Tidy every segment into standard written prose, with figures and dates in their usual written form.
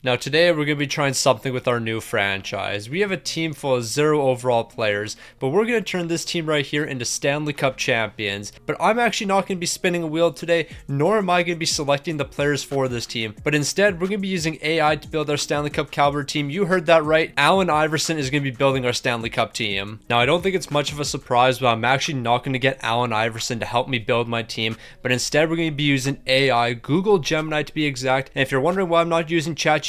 Now today we're going to be trying something with our new franchise. We have a team full of 0 overall players, but we're going to turn this team right here into Stanley Cup champions. But I'm actually not going to be spinning a wheel today, nor am I going to be selecting the players for this team. But instead, we're going to be using AI to build our Stanley Cup caliber team. You heard that right. Allen Iverson is going to be building our Stanley Cup team. Now I don't think it's much of a surprise, but I'm actually not going to get Allen Iverson to help me build my team. But instead, we're going to be using AI, Google Gemini to be exact. And if you're wondering why I'm not using ChatGPT,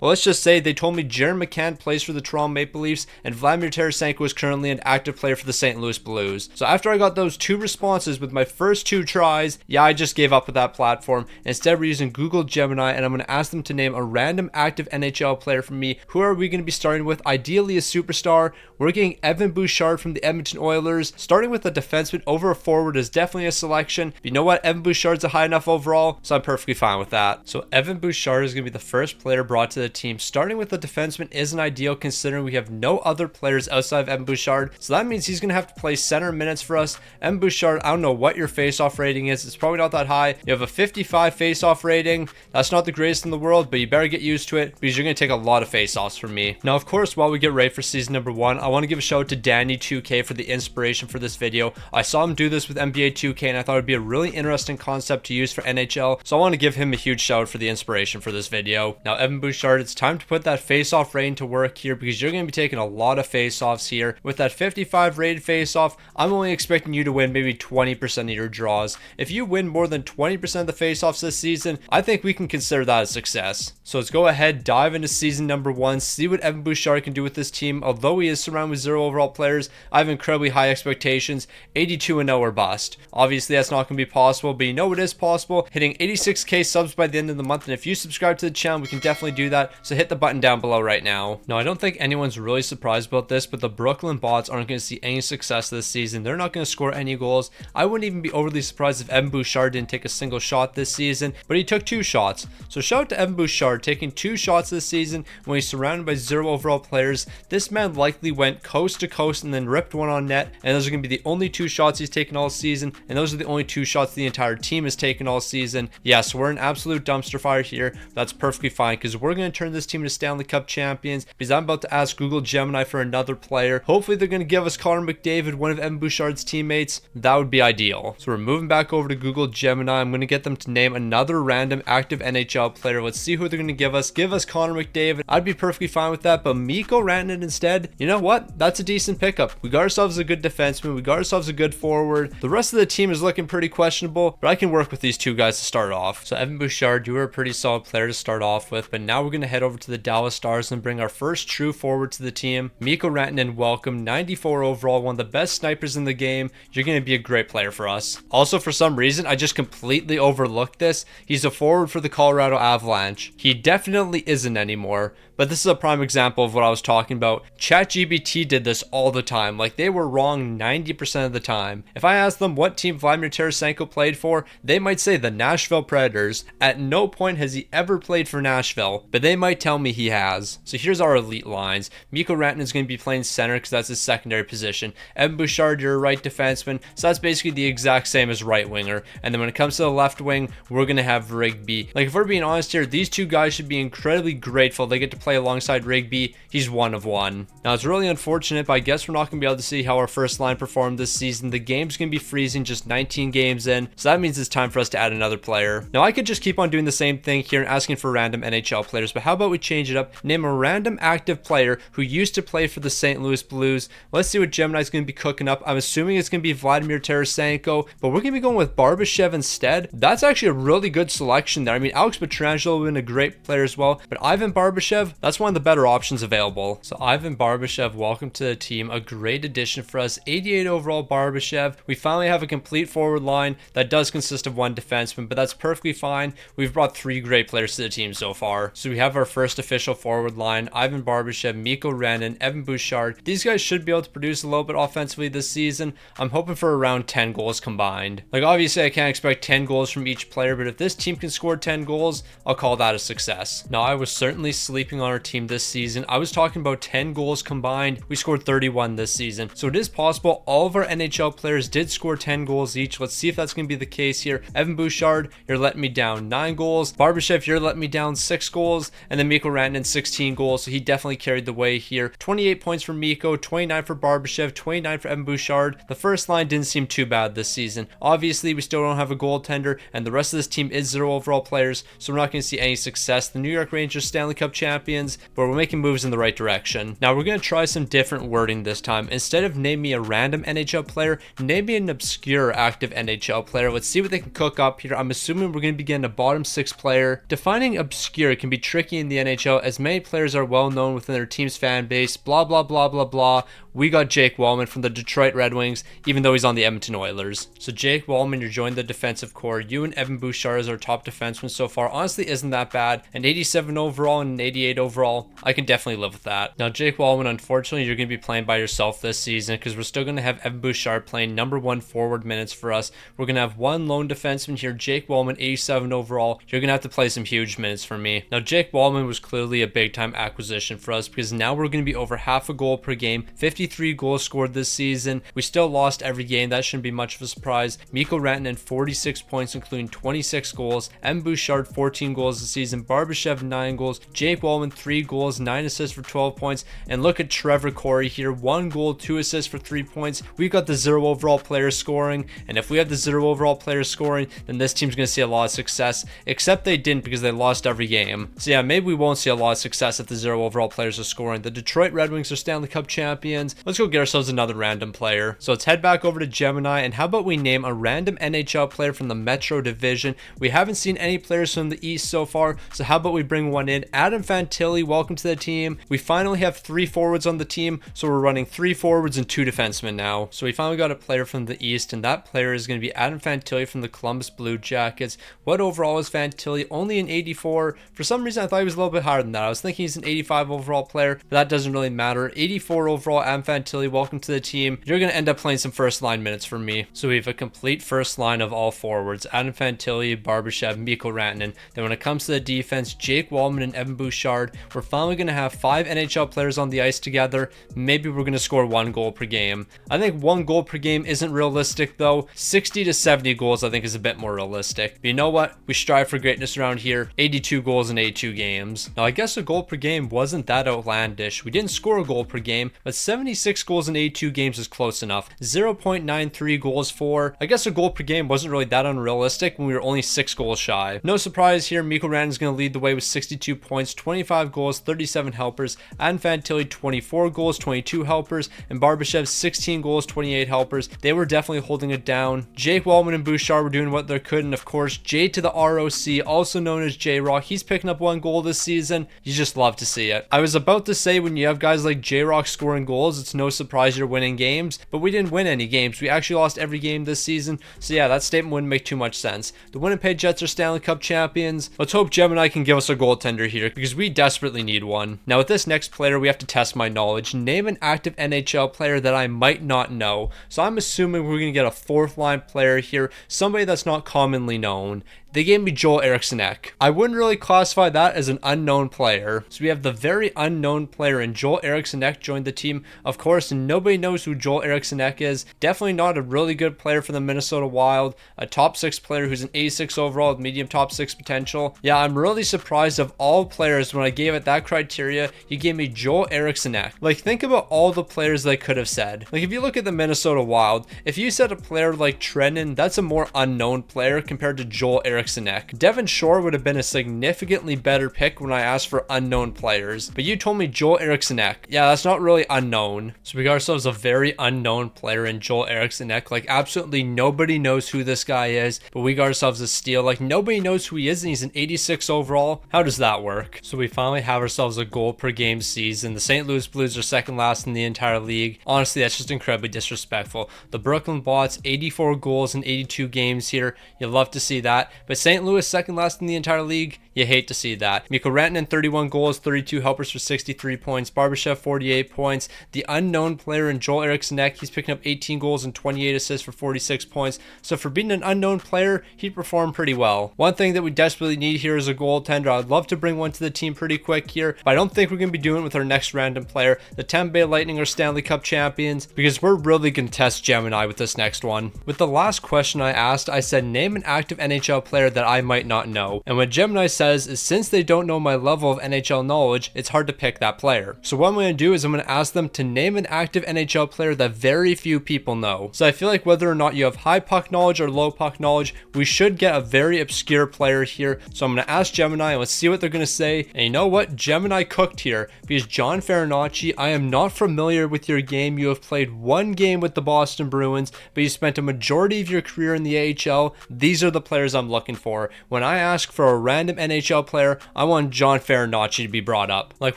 well, let's just say they told me Jaron McCann plays for the Toronto Maple Leafs and Vladimir Tarasenko is currently an active player for the St. Louis Blues. So after I got those 2 responses with my first 2 tries, I just gave up with that platform. Instead, we're using Google Gemini, and I'm going to ask them to name a random active NHL player for me. Who are we going to be starting with? Ideally a superstar. We're getting Evan Bouchard from the Edmonton Oilers. Starting with a defenseman over a forward is definitely a selection. But you know what? Evan Bouchard's a high enough overall, so I'm perfectly fine with that. So Evan Bouchard is going to be the first player brought to the team. Starting with the defenseman isn't ideal considering we have no other players outside of Evan Bouchard. So that means he's going to have to play center minutes for us. Evan Bouchard, I don't know what your face-off rating is. It's probably not that high. You have a 55 face-off rating. That's not the greatest in the world, but you better get used to it because you're going to take a lot of face-offs from me. Now, of course, while we get ready for season number 1, I want to give a shout out to Danny2K for the inspiration for this video. I saw him do this with NBA 2K and I thought it would be a really interesting concept to use for NHL. So I want to give him a huge shout out for the inspiration for this video. Now, Evan Bouchard, it's time to put that face-off rating to work here because you're going to be taking a lot of face-offs here. With that 55 rated face-off, I'm only expecting you to win maybe 20% of your draws. If you win more than 20% of the face-offs this season, I think we can consider that a success. So let's go ahead, dive into season number 1, see what Evan Bouchard can do with this team. Although he is surrounded with 0 overall players, I have incredibly high expectations. 82-0 or bust. Obviously, that's not going to be possible, but you know it is possible. Hitting 86k subs by the end of the month, and if you subscribe to the channel, we can definitely do that. So hit the button down below right now. Now, I don't think anyone's really surprised about this, but the Brooklyn Bots aren't going to see any success this season. They're not going to score any goals. I wouldn't even be overly surprised if Evan Bouchard didn't take a single shot this season, but he took 2 shots. So shout out to Evan Bouchard taking 2 shots this season when he's surrounded by 0 overall players. This man likely went coast to coast and then ripped one on net, and those are going to be the only 2 shots he's taken all season, and those are the only 2 shots the entire team has taken all season. Yeah, so we're an absolute dumpster fire here. That's perfectly fine because we're going to turn this team into Stanley Cup champions because I'm about to ask Google Gemini for another player. Hopefully they're going to give us Connor McDavid, one of Evan Bouchard's teammates. That would be ideal. So we're moving back over to Google Gemini. I'm going to get them to name another random active NHL player. Let's see who they're going to give us. Give us Connor McDavid. I'd be perfectly fine with that, but Mikko Rantanen instead, you know what? That's a decent pickup. We got ourselves a good defenseman. We got ourselves a good forward. The rest of the team is looking pretty questionable, but I can work with these 2 guys to start off. So Evan Bouchard, you were a pretty solid player to start off with, but now we're going to head over to the Dallas Stars and bring our first true forward to the team. Mikko Rantanen, welcome. 94 overall, one of the best snipers in the game. You're going to be a great player for us. Also, for some reason, I just completely overlooked this. He's a forward for the Colorado Avalanche. He definitely isn't anymore, but this is a prime example of what I was talking about. ChatGPT did this all the time. Like, they were wrong 90% of the time. If I asked them what team Vladimir Tarasenko played for, they might say the Nashville Predators. At no point has he ever played for Nashville, but they might tell me he has. So here's our elite lines. Mikko Rantanen is going to be playing center because that's his secondary position. Evan Bouchard, you're a right defenseman, so that's basically the exact same as right winger. And then when it comes to the left wing, we're going to have Rigby. Like, if we're being honest here, these 2 guys should be incredibly grateful they get to play alongside Rigby. He's 1 of 1. Now, it's really unfortunate, but I guess we're not going to be able to see how our first line performed this season. The game's going to be freezing just 19 games in, so that means it's time for us to add another player. Now, I could just keep on doing the same thing here and asking for random NHL players, but how about we change it up? Name a random active player who used to play for the St. Louis Blues. Let's see what Gemini's going to be cooking up. I'm assuming it's going to be Vladimir Tarasenko, but we're going to be going with Barbashev instead. That's actually a really good selection there. I mean, Alex Pietrangelo would have been a great player as well, but Ivan Barbashev, that's one of the better options available. So Ivan Barbashev, welcome to the team. A great addition for us. 88 overall Barbashev. We finally have a complete forward line that does consist of 1 defenseman, but that's perfectly fine. We've brought 3 great players to the team so far. So we have our first official forward line. Ivan Barbashev, Mikko Rantanen, Evan Bouchard. These guys should be able to produce a little bit offensively this season. I'm hoping for around 10 goals combined. Like, obviously I can't expect 10 goals from each player, but if this team can score 10 goals, I'll call that a success. Now, I was certainly sleeping on our team this season. I was talking about 10 goals combined. We scored 31 this season. So it is possible all of our NHL players did score 10 goals each. Let's see if that's going to be the case here. Evan Bouchard, you're letting me down 9 goals. Barbashev, you're letting me down 6 26 goals, and then Mikko Rantanen 16 goals, so he definitely carried the way here. 28 points for Mikko, 29 for Barbashev, 29 for Evan Bouchard. The first line didn't seem too bad this season. Obviously, we still don't have a goaltender, and the rest of this team is 0 overall players, so we're not going to see any success. The New York Rangers Stanley Cup champions, but we're making moves in the right direction. Now, we're going to try some different wording this time. Instead of name me a random NHL player, name me an obscure active NHL player. Let's see what they can cook up here. I'm assuming we're going to be getting a bottom 6 player. Defining obscure can be tricky in the NHL as many players are well known within their team's fan base, blah, blah, blah, blah, blah. We got Jake Wallman from the Detroit Red Wings, even though he's on the Edmonton Oilers. So Jake Wallman, you're joining the defensive core. You and Evan Bouchard as our top defenseman so far honestly isn't that bad. An 87 overall and an 88 overall, I can definitely live with that. Now Jake Wallman, unfortunately, you're going to be playing by yourself this season because we're still going to have Evan Bouchard playing number 1 forward minutes for us. We're going to have one lone defenseman here, Jake Wallman, 87 overall. You're going to have to play some huge minutes for me. Now Jake Wallman was clearly a big time acquisition for us because now we're going to be over half a goal per game, 53 goals scored this season. We still lost every game. That shouldn't be much of a surprise. Mikko Rantanen 46 points, including 26 goals. M. Bouchard 14 goals this season. Barbashev 9 goals. Jake Wallman 3 goals, 9 assists for 12 points. And look at Trevor Corey here, 1 goal, 2 assists for 3 points. We've got the 0 overall players scoring, and if we have the 0 overall players scoring, then this team's going to see a lot of success, except they didn't because they lost every game. So yeah, maybe we won't see a lot of success if the 0 overall players are scoring. The Detroit Red Wings are Stanley Cup champions. Let's go get ourselves another random player. So let's head back over to Gemini, and how about we name a random NHL player from the Metro Division? We haven't seen any players from the East so far, so how about we bring one in? Adam Fantilli, welcome to the team. We finally have 3 forwards on the team, so we're running 3 forwards and 2 defensemen now. So we finally got a player from the East, and that player is going to be Adam Fantilli from the Columbus Blue Jackets. What overall is Fantilli? Only an 84. For some reason, I thought he was a little bit higher than that. I was thinking he's an 85 overall player, but that doesn't really matter. 84 overall, Adam Fantilli, welcome to the team. You're going to end up playing some first line minutes for me. So we have a complete first line of all forwards: Adam Fantilli, Barbashev, Mikko Rantanen. Then when it comes to the defense, Jake Wallman and Evan Bouchard. We're finally going to have 5 NHL players on the ice together. Maybe we're going to score 1 goal per game. I think 1 goal per game isn't realistic though. 60 to 70 goals I think is a bit more realistic. But you know what? We strive for greatness around here. 82 goals in 82 games. Now I guess a goal per game wasn't that outlandish. We didn't score a goal per game, but 76 goals in 82 games is close enough. 0.93 goals for. I guess a goal per game wasn't really that unrealistic when we were only 6 goals shy. No surprise here, Mikko Rantanen is going to lead the way with 62 points, 25 goals, 37 helpers. Adam Fantilli 24 goals, 22 helpers, and Barbashev 16 goals, 28 helpers. They were definitely holding it down. Jake Wallman and Bouchard were doing what they could, and of course J to the ROC, also known as J-Rock, he's picking up 1 goal this season. You just love to see it. I was about to say, when you have guys like J-Rock scoring goals, it's no surprise you're winning games, but we didn't win any games. We actually lost every game this season, so yeah, that statement wouldn't make too much sense. The Winnipeg Jets are Stanley Cup champions. Let's hope Gemini can give us a goaltender here because we desperately need one. Now with this next player, we have to test my knowledge. Name an active NHL player that I might not know. So I'm assuming we're going to get a 4th line player here, somebody that's not commonly known. They gave me Joel Eriksson Ek. I wouldn't really classify that as an unknown player. So we have the very unknown player, and Joel Eriksson Ek joined the team. Of course, nobody knows who Joel Eriksson Ek is. Definitely not a really good player for the Minnesota Wild. A top 6 player who's an 86 overall with medium top 6 potential. Yeah, I'm really surprised of all players when I gave it that criteria, you gave me Joel Eriksson Ek. Like, think about all the players they could have said. Like, if you look at the Minnesota Wild, if you said a player like Troydan, that's a more unknown player compared to Joel Eriksson Ek. Devin Shore would have been a significantly better pick when I asked for unknown players, but you told me Joel Eriksson Ek. Yeah, that's not really unknown. So we got ourselves a very unknown player in Joel Eriksson Ek. Like, absolutely nobody knows who this guy is, but we got ourselves a steal. Like, nobody knows who he is, and he's an 86 overall. How does that work? So we finally have ourselves a goal per game season. The St. Louis Blues are second last in the entire league. Honestly, that's just incredibly disrespectful. The Brooklyn Bots, 84 goals in 82 games here. You love to see that. But St. Louis second last in the entire league. You hate to see that. Mikko Rantanen 31 goals, 32 helpers for 63 points. Barbashev 48 points. The unknown player in Joel Eriksson Ek, he's picking up 18 goals and 28 assists for 46 points. So for being an unknown player, he performed pretty well. One thing that we desperately need here is a goaltender. I'd love to bring one to the team pretty quick here, but I don't think we're going to be doing it with our next random player. The Tampa Bay Lightning are Stanley Cup champions because we're really going to test Gemini with this next one. With the last question I asked, I said name an active NHL player player that I might not know. And what Gemini says is since they don't know my level of NHL knowledge, it's hard to pick that player. So what I'm going to do is I'm going to ask them to name an active NHL player that very few people know. So I feel like whether or not you have high puck knowledge or low puck knowledge, we should get a very obscure player here. So I'm going to ask Gemini and let's see what they're going to say. And you know what? Gemini cooked here because John Farinacci, I am not familiar with your game. You have played one game with the Boston Bruins, but you spent a majority of your career in the AHL. These are the players I'm looking for. When I ask for a random NHL player, I want John Farinacci to be brought up. Like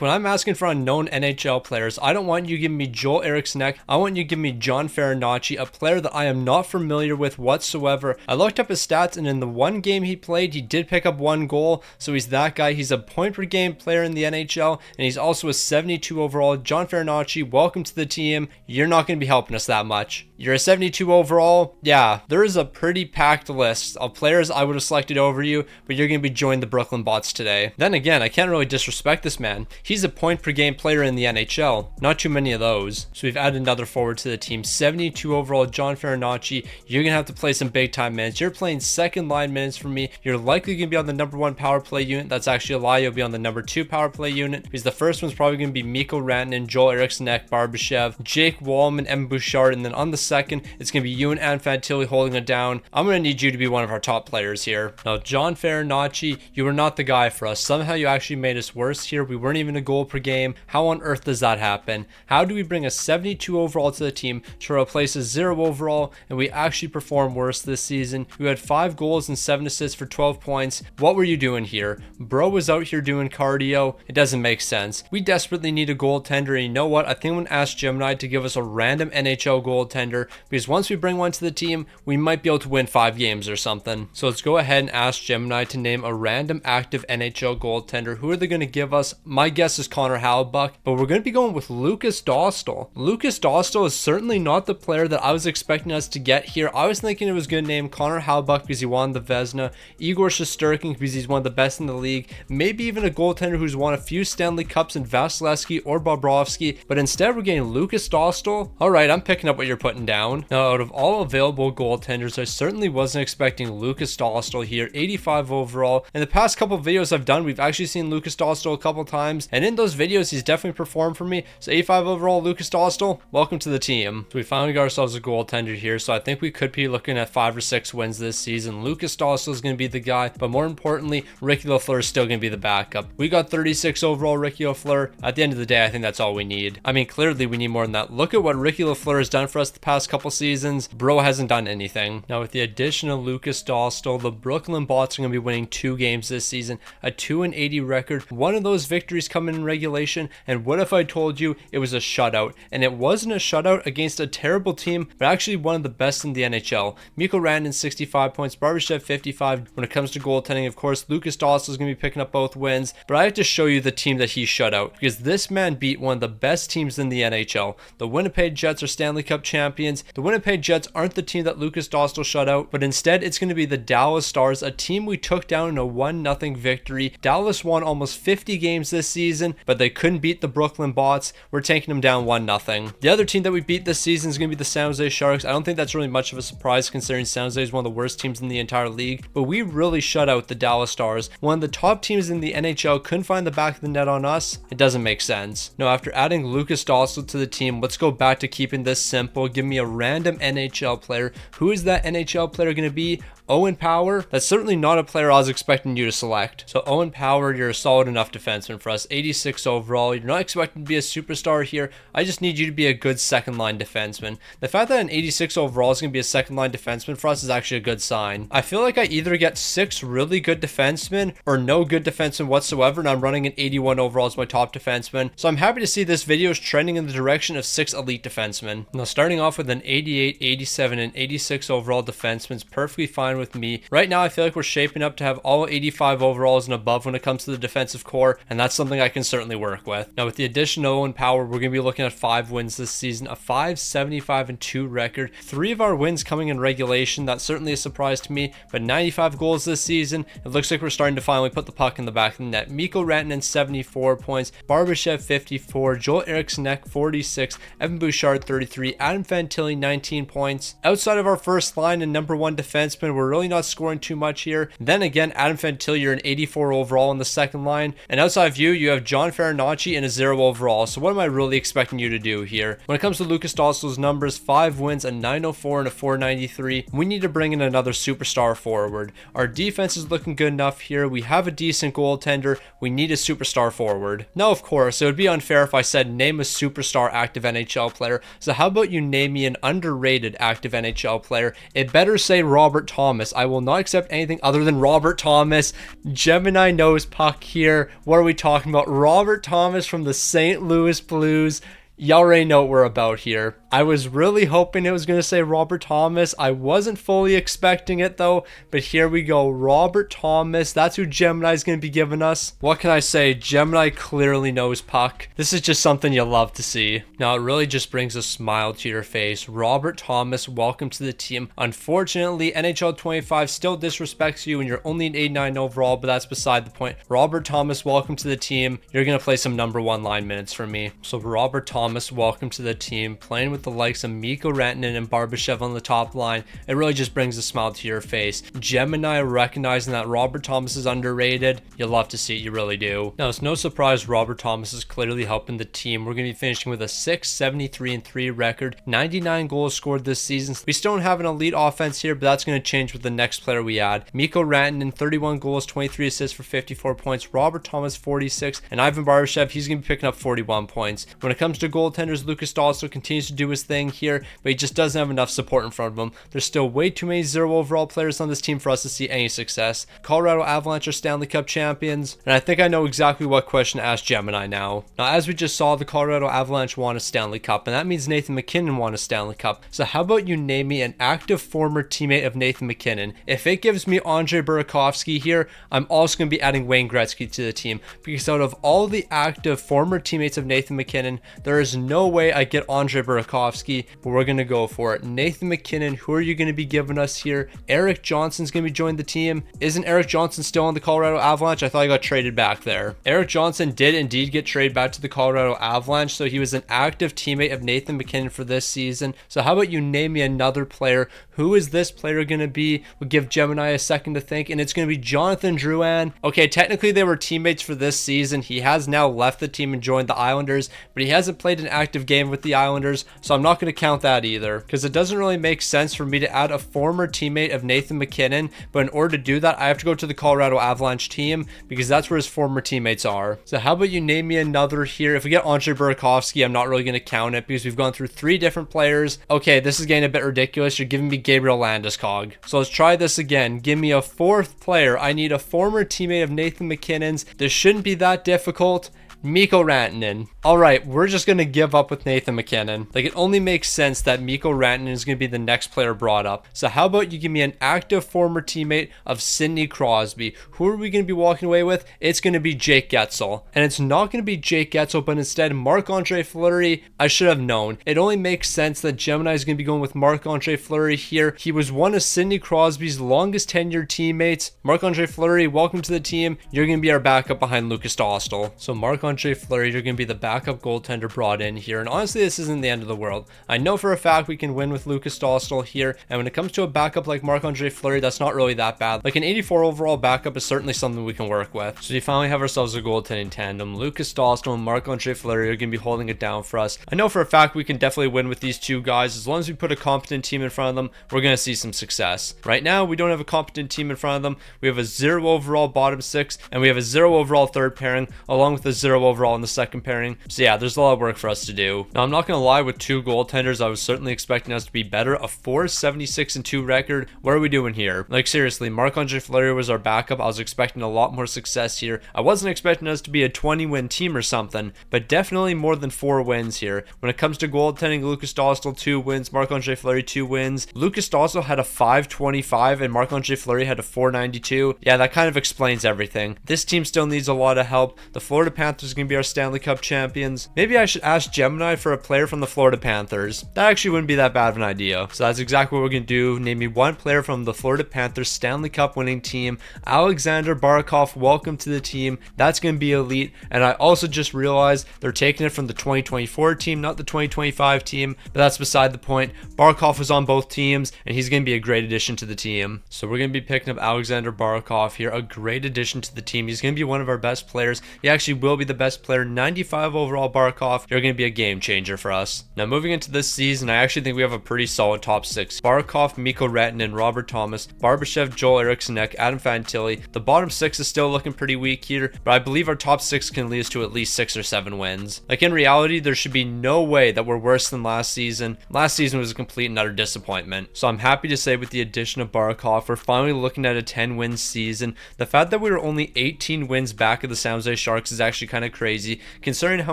when I'm asking for unknown NHL players, I don't want you giving me Joel Eriksson. I want you giving me John Farinacci, a player that I am not familiar with whatsoever. I looked up his stats and in the one game he played, he did pick up one goal. So he's that guy. He's a point per game player in the NHL and he's also a 72 overall. John Farinacci, welcome to the team. You're not going to be helping us that much. You're a 72 overall. Yeah, there is a pretty packed list of players I would have selected over you, but you're going to be joining the Brooklyn Bots today. Then again, I can't really disrespect this man. He's a point per game player in the NHL. Not too many of those. So we've added another forward to the team. 72 overall, John Farinacci. You're going to have to play some big time minutes. You're playing second line minutes for me. You're likely going to be on the number 1 power play unit. That's actually a lie. You'll be on the number 2 power play unit because the first one's probably going to be Mikko Rantanen, Joel Eriksson, Barbashev, Jake Wallman, Evan Bouchard, and then on the second, it's going to be you and Fantilli holding it down. I'm going to need you to be one of our top players here. Now, John Farinacci, you were not the guy for us. Somehow you actually made us worse here. We weren't even a goal per game. How on earth does that happen? How do we bring a 72 overall to the team to replace a 0 overall and we actually perform worse this season? We had 5 goals and 7 assists for 12 points. What were you doing here? Bro was out here doing cardio. It doesn't make sense. We desperately need a goaltender, and you know what? I think I'm going to ask Gemini to give us a random NHL goaltender because once we bring one to the team, we might be able to win 5 games or something. So let's go ahead and ask Gemini to name a random active NHL goaltender. Who are they going to give us? My guess is Connor Hellebuyck, but we're going to be going with Lucas Dostal. Lucas Dostal is certainly not the player that I was expecting us to get here. I was thinking it was going to name Connor Hellebuyck because he won the Vezina, Igor Shesterkin because he's one of the best in the league, maybe even a goaltender who's won a few Stanley Cups in Vasilevsky or Bobrovsky, but instead we're getting Lucas Dostal. All right, I'm picking up what you're putting down. Now, out of all available goaltenders, I certainly wasn't expecting Lucas Dostal here. 85 overall. In the past couple of videos I've done, we've actually seen Lucas Dostal a couple times, and in those videos, he's definitely performed for me. So 85 overall, Lucas Dostal, welcome to the team. So we finally got ourselves a goaltender here, so I think we could be looking at 5 or 6 wins this season. Lucas Dostal is going to be the guy, but more importantly, Ricky Lafleur is still going to be the backup. We got 36 overall Ricky Lafleur. At the end of the day, I think that's all we need. I mean, clearly we need more than that. Look at what Ricky Lafleur has done for us the past couple seasons. Bro hasn't done anything. Now, with the addition of Lucas Dostal, the Brooklyn Bots are going to be winning 2 games this season, a 2-80 record. One of those victories coming in regulation, and what if I told you it was a shutout? And it wasn't a shutout against a terrible team, but actually one of the best in the NHL. Mikko Rantanen 65 points, Barbashev 55. When it comes to goaltending, of course, Lucas Dostal is going to be picking up both wins, but I have to show you the team that he shut out because this man beat one of the best teams in the NHL. The Winnipeg Jets are Stanley Cup champions. The Winnipeg Jets aren't the team that Lucas Dostal shut out, but instead it's going to be the Dallas Stars, a team we took down in a 1-0 victory. Dallas won almost 50 games this season, but they couldn't beat the Brooklyn Bots. We're taking them down 1-0. The other team that we beat this season is going to be the San Jose Sharks. I don't think that's really much of a surprise considering San Jose is one of the worst teams in the entire league, but we really shut out the Dallas Stars. One of the top teams in the NHL couldn't find the back of the net on us. It doesn't make sense. Now, after adding Lucas Dostal to the team, let's go back to keeping this simple. Give me a random NHL player. Who is that NHL player going to be? Owen Power? That's certainly not a player I was expecting you to select. So Owen Power, you're a solid enough defenseman for us. 86 overall. You're not expecting to be a superstar here. I just need you to be a good second line defenseman. The fact that an 86 overall is going to be a second line defenseman for us is actually a good sign. I feel like I either get 6 really good defensemen or no good defenseman whatsoever, and I'm running an 81 overall as my top defenseman. So I'm happy to see this video is trending in the direction of 6 elite defensemen. Now, starting off with an 88, 87, and 86 overall defenseman is perfectly fine with me. Right now, I feel like we're shaping up to have all 85 overalls and above when it comes to the defensive core, and that's something I can certainly work with. Now, with the addition of Owen Power, we're going to be looking at 5 wins this season, a 5-75-2 record. 3 of our wins coming in regulation. That's certainly a surprise to me, but 95 goals this season. It looks like we're starting to finally put the puck in the back of the net. Mikko Rantanen 74 points, Barbashev 54, Joel Eriksson 46, Evan Bouchard 33, Adam Fantilli 19 points. Outside of our first line and number 1 defenseman, we're we're really not scoring too much here. Then again, Adam Fantilli, an 84 overall in the second line. And outside of you have John Farinacci and a 0 overall. So what am I really expecting you to do here? When it comes to Lucas Dostal's numbers, 5 wins, a 904 and a 493. We need to bring in another superstar forward. Our defense is looking good enough here. We have a decent goaltender. We need a superstar forward. Now, of course, it would be unfair if I said name a superstar active NHL player. So how about you name me an underrated active NHL player? It better say Robert Thomas. I will not accept anything other than Robert Thomas. Gemini knows puck here. What are we talking about? Robert Thomas from the St. Louis Blues. Y'all already know what we're about here. I was really hoping it was going to say Robert Thomas. I wasn't fully expecting it though, but here we go. Robert Thomas, that's who Gemini's going to be giving us. What can I say? Gemini clearly knows puck. This is just something you love to see. Now it really just brings a smile to your face. Robert Thomas, welcome to the team. Unfortunately, NHL 25 still disrespects you and you're only an 89 overall, but that's beside the point. Robert Thomas, welcome to the team. You're going to play some number 1 line minutes for me. So Robert Thomas, welcome to the team, playing with the likes of Mikko Rantanen and Barbashev on the top line. It really just brings a smile to your face. Gemini recognizing that Robert Thomas is underrated. You love to see it, you really do. Now it's no surprise Robert Thomas is clearly helping the team. We're going to be finishing with a 6-73-3 record, 99 goals scored this season. We still don't have an elite offense here, but that's going to change with the next player we add. Mikko Rantanen, 31 goals, 23 assists for 54 points. Robert Thomas, 46, and Ivan Barbashev, he's going to be picking up 41 points. When it comes to goaltenders, Lucas Dostal continues to do his thing here, but he just doesn't have enough support in front of him. There's still way too many 0 overall players on this team for us to see any success. Colorado Avalanche are Stanley Cup champions, and I think I know exactly what question to ask Gemini now. Now, as we just saw, the Colorado Avalanche won a Stanley Cup, and that means Nathan MacKinnon won a Stanley Cup. So how about you name me an active former teammate of Nathan MacKinnon? If it gives me Andre Burakovsky here, I'm also going to be adding Wayne Gretzky to the team, because out of all the active former teammates of Nathan MacKinnon, there is no way I get Andre Burakovsky, but we're going to go for it. Nathan MacKinnon, who are you going to be giving us here? Eric Johnson's going to be joining the team. Isn't Eric Johnson still on the Colorado Avalanche? I thought he got traded back there. Eric Johnson did indeed get traded back to the Colorado Avalanche, so he was an active teammate of Nathan MacKinnon for this season. So how about you name me another player? Who is this player going to be? We'll give Gemini a second to think, and it's going to be Jonathan Drouin. Okay, technically they were teammates for this season. He has now left the team and joined the Islanders, but he hasn't played an active game with the Islanders, so I'm not going to count that either, because it doesn't really make sense for me to add a former teammate of Nathan MacKinnon, but in order to do that, I have to go to the Colorado Avalanche team, because that's where his former teammates are. So how about you name me another here? If we get Andre Burakovsky, I'm not really going to count it, because we've gone through 3 different players. Okay, this is getting a bit ridiculous. You're giving me Gabriel Landeskog. So let's try this again. Give me a 4th player. I need a former teammate of Nathan MacKinnon's. This shouldn't be that difficult. Mikko Rantanen. Alright, we're just going to give up with Nathan MacKinnon. Like, it only makes sense that Mikko Rantanen is going to be the next player brought up. So how about you give me an active former teammate of Sidney Crosby? Who are we going to be walking away with? It's going to be Jake Getzel. And it's not going to be Jake Getzel, but instead Marc-Andre Fleury. I should have known. It only makes sense that Gemini is going to be going with Marc-Andre Fleury here. He was one of Sidney Crosby's longest tenured teammates. Marc-Andre Fleury, welcome to the team. You're going to be our backup behind Lucas Dostal. So Marc-Andre Fleury, you're going to be the backup goaltender brought in here. And honestly, this isn't the end of the world. I know for a fact we can win with Lucas Dostal here. And when it comes to a backup like Marc-Andre Fleury, that's not really that bad. Like, an 84 overall backup is certainly something we can work with. So we finally have ourselves a goaltending tandem. Lucas Dostal and Marc-Andre Fleury are going to be holding it down for us. I know for a fact we can definitely win with these two guys. As long as we put a competent team in front of them, we're going to see some success. Right now, we don't have a competent team in front of them. We have a 0 overall bottom 6, and we have a 0 overall third pairing, along with a 0 overall in the second pairing. So yeah, there's a lot of work for us to do. Now, I'm not going to lie, with 2 goaltenders, I was certainly expecting us to be better. A 4-76-2 record. What are we doing here? Like, seriously, Marc-Andre Fleury was our backup. I was expecting a lot more success here. I wasn't expecting us to be a 20-win team or something, but definitely more than 4 wins here. When it comes to goaltending, Lucas Dostal 2 wins, Marc-Andre Fleury 2 wins. Lucas Dostal had a 525 and Marc-Andre Fleury had a 492. Yeah, that kind of explains everything. This team still needs a lot of help. The Florida Panthers is going to be our Stanley Cup champions. Maybe I should ask Gemini for a player from the Florida Panthers. That actually wouldn't be that bad of an idea. So that's exactly what we're going to do. Name me one player from the Florida Panthers Stanley Cup winning team. Alexander Barkov, welcome to the team. That's going to be elite. And I also just realized they're taking it from the 2024 team, not the 2025 team, but that's beside the point. Barkov was on both teams, and he's going to be a great addition to the team. So we're going to be picking up Alexander Barkov here, a great addition to the team. He's going to be one of our best players. He actually will be the best player. 95 overall Barkov. You're going to be a game changer for us. Now moving into this season, I actually think we have a pretty solid top six. Barkov, Mikko Rantanen, Robert Thomas, Barbashev, Joel Eriksson, Adam Fantilli. The bottom six is still looking pretty weak here, but I believe our top six can lead us to at least 6 or 7 wins. Like in reality, there should be no way that we're worse than last season. Last season was a complete and utter disappointment. So I'm happy to say with the addition of Barkov, we're finally looking at a 10-win season. The fact that we were only 18 wins back of the San Jose Sharks is actually kind of crazy, considering how